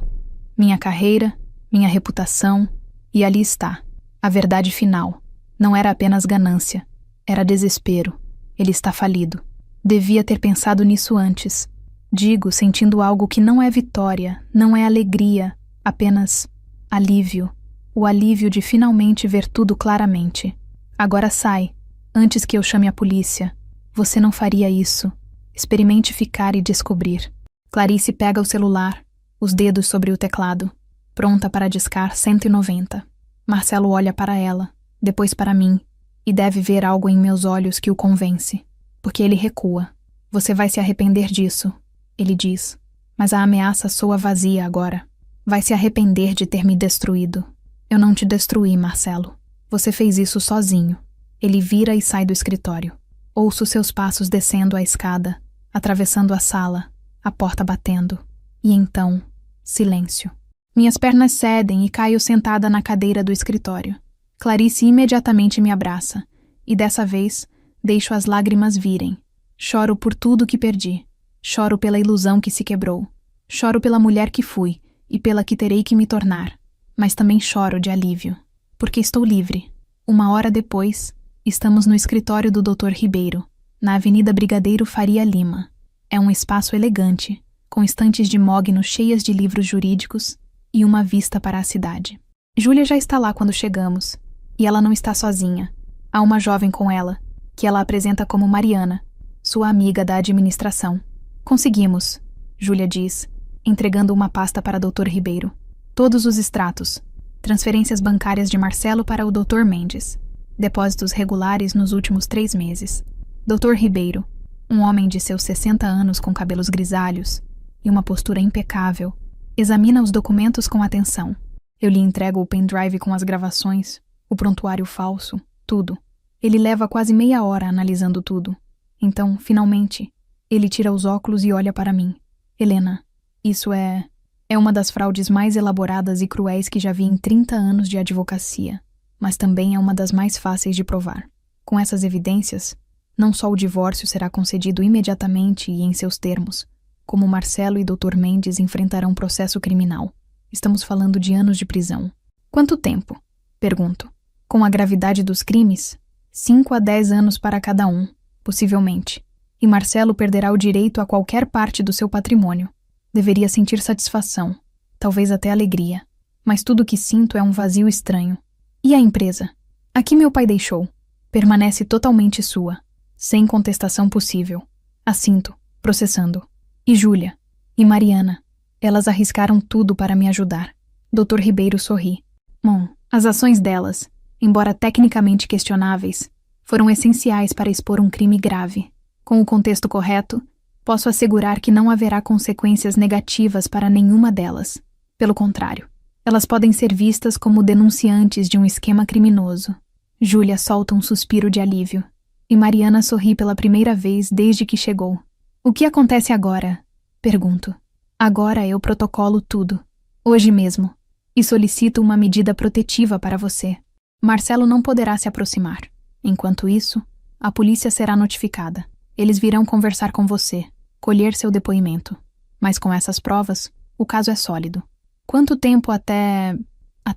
Minha carreira, minha reputação, e ali está. A verdade final. Não era apenas ganância. Era desespero. Ele está falido. Devia ter pensado nisso antes. Digo, sentindo algo que não é vitória, não é alegria, apenas alívio. O alívio de finalmente ver tudo claramente. Agora sai, antes que eu chame a polícia. Você não faria isso. Experimente ficar e descobrir. Clarice pega o celular, os dedos sobre o teclado, pronta para discar 190. Marcelo olha para ela, depois para mim, e deve ver algo em meus olhos que o convence. Porque ele recua. Você vai se arrepender disso, ele diz. Mas a ameaça soa vazia agora. Vai se arrepender de ter me destruído. Eu não te destruí, Marcelo. Você fez isso sozinho. Ele vira e sai do escritório. Ouço seus passos descendo a escada, atravessando a sala, a porta batendo. E então, silêncio. Minhas pernas cedem e caio sentada na cadeira do escritório. Clarice imediatamente me abraça, e dessa vez deixo as lágrimas virem. Choro por tudo que perdi. Choro pela ilusão que se quebrou. Choro pela mulher que fui e pela que terei que me tornar. Mas também choro de alívio, porque estou livre. Uma hora depois, estamos no escritório do Dr. Ribeiro, na Avenida Brigadeiro Faria Lima. É um espaço elegante, com estantes de mogno cheias de livros jurídicos e uma vista para a cidade. Júlia já está lá quando chegamos, e ela não está sozinha. Há uma jovem com ela, que ela apresenta como Mariana, sua amiga da administração. Conseguimos, Júlia diz, entregando uma pasta para Dr. Ribeiro. Todos os extratos. Transferências bancárias de Marcelo para o Dr. Mendes. Depósitos regulares nos últimos 3 meses. Dr. Ribeiro, um homem de seus 60 anos com cabelos grisalhos e uma postura impecável, examina os documentos com atenção. Eu lhe entrego o pendrive com as gravações, o prontuário falso, tudo. Ele leva quase meia hora analisando tudo. Então, finalmente, ele tira os óculos e olha para mim. Helena, isso é uma das fraudes mais elaboradas e cruéis que já vi em 30 anos de advocacia, mas também é uma das mais fáceis de provar. Com essas evidências, não só o divórcio será concedido imediatamente e em seus termos, como Marcelo e Dr. Mendes enfrentarão processo criminal. Estamos falando de anos de prisão. Quanto tempo? Pergunto. Com a gravidade dos crimes, 5 a 10 anos para cada um, possivelmente. E Marcelo perderá o direito a qualquer parte do seu patrimônio. Deveria sentir satisfação, talvez até alegria. Mas tudo o que sinto é um vazio estranho. E a empresa? A que meu pai deixou? Permanece totalmente sua, sem contestação possível. Assinto, processando. E Júlia? E Mariana? Elas arriscaram tudo para me ajudar. Dr. Ribeiro sorri. Bom, as ações delas, embora tecnicamente questionáveis, foram essenciais para expor um crime grave. Com o contexto correto, posso assegurar que não haverá consequências negativas para nenhuma delas. Pelo contrário, elas podem ser vistas como denunciantes de um esquema criminoso. Júlia solta um suspiro de alívio, e Mariana sorri pela primeira vez desde que chegou. O que acontece agora? Pergunto. Agora eu protocolo tudo, hoje mesmo, e solicito uma medida protetiva para você. Marcelo não poderá se aproximar. Enquanto isso, a polícia será notificada. Eles virão conversar com você, colher seu depoimento. Mas com essas provas, o caso é sólido. Quanto tempo até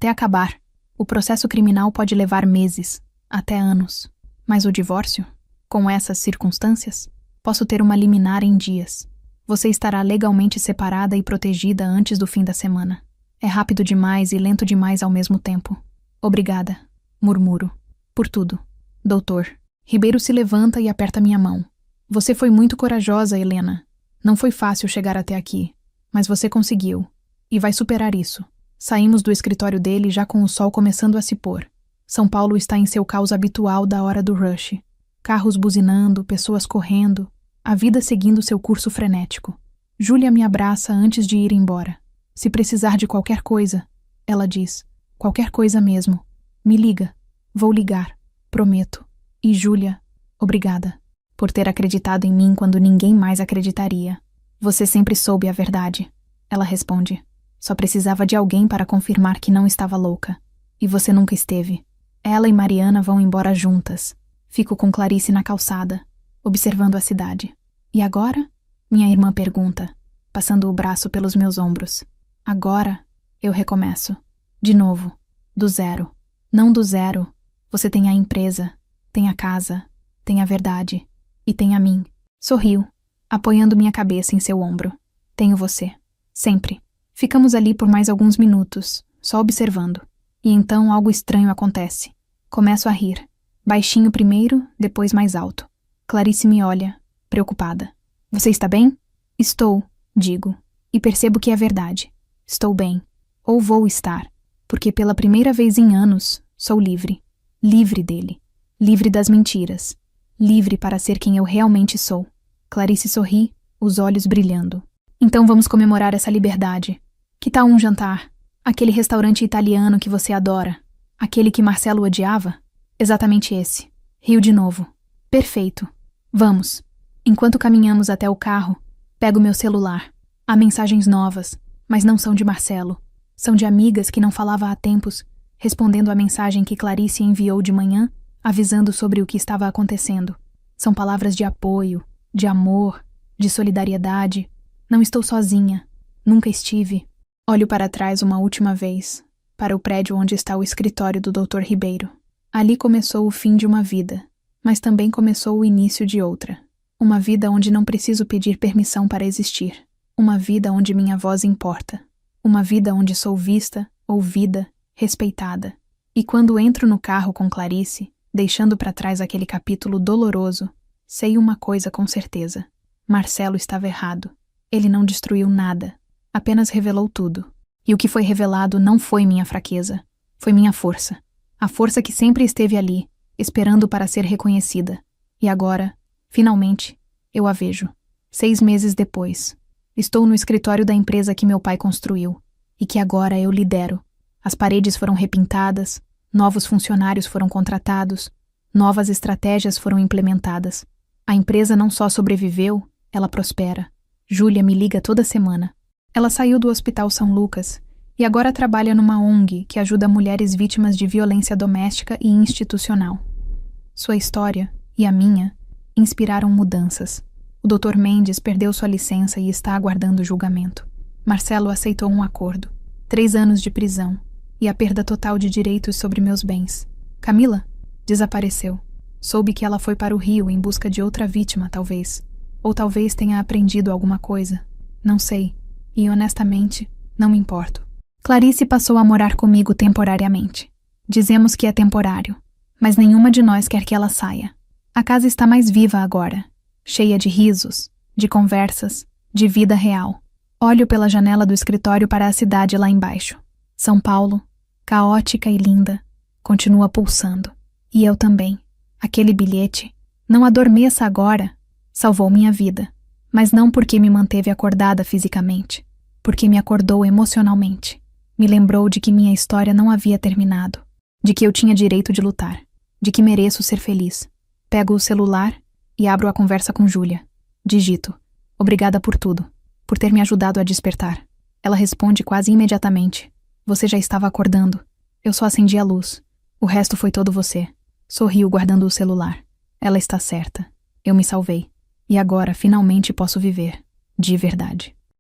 acabar? O processo criminal pode levar meses, até anos. Mas o divórcio? Com essas circunstâncias, posso ter uma liminar em dias. Você estará legalmente separada e protegida antes do fim da semana. É rápido demais e lento demais ao mesmo tempo. Obrigada, murmuro. Por tudo. Doutor. Ribeiro se levanta e aperta minha mão. Você foi muito corajosa, Helena. Não foi fácil chegar até aqui, mas você conseguiu. E vai superar isso. Saímos do escritório dele já com o sol começando a se pôr. São Paulo está em seu caos habitual da hora do rush. Carros buzinando, pessoas correndo, a vida seguindo seu curso frenético. Júlia me abraça antes de ir embora. Se precisar de qualquer coisa, ela diz, qualquer coisa mesmo, me liga. Vou ligar, prometo. E Júlia, obrigada, por ter acreditado em mim quando ninguém mais acreditaria. Você sempre soube a verdade, ela responde. Só precisava de alguém para confirmar que não estava louca. E você nunca esteve. Ela e Mariana vão embora juntas. Fico com Clarice na calçada, observando a cidade. E agora? Minha irmã pergunta, passando o braço pelos meus ombros. Agora, eu recomeço. De novo. Do zero. Não do zero. Você tem a empresa, tem a casa, tem a verdade. E tem a mim. Sorriu, apoiando minha cabeça em seu ombro. Tenho você. Sempre. Ficamos ali por mais alguns minutos, só observando. E então algo estranho acontece. Começo a rir. Baixinho primeiro, depois mais alto. Clarice me olha, preocupada. Você está bem? Estou, digo. E percebo que é verdade. Estou bem. Ou vou estar. Porque pela primeira vez em anos, sou livre. Livre dele. Livre das mentiras. Livre para ser quem eu realmente sou. Clarice sorri, os olhos brilhando. Então vamos comemorar essa liberdade. Que tal um jantar? Aquele restaurante italiano que você adora. Aquele que Marcelo odiava? Exatamente esse. Rio de novo. Perfeito. Vamos. Enquanto caminhamos até o carro, pego meu celular. Há mensagens novas, mas não são de Marcelo. São de amigas que não falava há tempos, respondendo à mensagem que Clarice enviou de manhã, avisando sobre o que estava acontecendo. São palavras de apoio, de amor, de solidariedade. Não estou sozinha. Nunca estive. Olho para trás uma última vez, para o prédio onde está o escritório do Dr. Ribeiro. Ali começou o fim de uma vida, mas também começou o início de outra. Uma vida onde não preciso pedir permissão para existir. Uma vida onde minha voz importa. Uma vida onde sou vista, ouvida, respeitada. E quando entro no carro com Clarice, deixando para trás aquele capítulo doloroso, sei uma coisa com certeza. Marcelo estava errado. Ele não destruiu nada, apenas revelou tudo. E o que foi revelado não foi minha fraqueza, foi minha força. A força que sempre esteve ali, esperando para ser reconhecida. E agora, finalmente, eu a vejo. 6 meses depois, estou no escritório da empresa que meu pai construiu, e que agora eu lidero. As paredes foram repintadas, novos funcionários foram contratados, novas estratégias foram implementadas. A empresa não só sobreviveu, ela prospera. Júlia me liga toda semana. Ela saiu do Hospital São Lucas e agora trabalha numa ONG que ajuda mulheres vítimas de violência doméstica e institucional. Sua história, e a minha, inspiraram mudanças. O Dr. Mendes perdeu sua licença e está aguardando julgamento. Marcelo aceitou um acordo. 3 anos de prisão e a perda total de direitos sobre meus bens. Camila desapareceu. Soube que ela foi para o Rio em busca de outra vítima, talvez. Ou talvez tenha aprendido alguma coisa. Não sei. E, honestamente, não me importo. Clarice passou a morar comigo temporariamente. Dizemos que é temporário, mas nenhuma de nós quer que ela saia. A casa está mais viva agora, cheia de risos, de conversas, de vida real. Olho pela janela do escritório para a cidade lá embaixo. São Paulo, caótica e linda, continua pulsando. E eu também. Aquele bilhete, não adormeça agora, salvou minha vida. Mas não porque me manteve acordada fisicamente, porque me acordou emocionalmente. Me lembrou de que minha história não havia terminado, de que eu tinha direito de lutar, de que mereço ser feliz. Pego o celular e abro a conversa com Júlia. Digito: obrigada por tudo, por ter me ajudado a despertar. Ela responde quase imediatamente: você já estava acordando. Eu só acendi a luz. O resto foi todo você. Sorriu guardando o celular. Ela está certa. Eu me salvei. E agora, finalmente, posso viver. De verdade.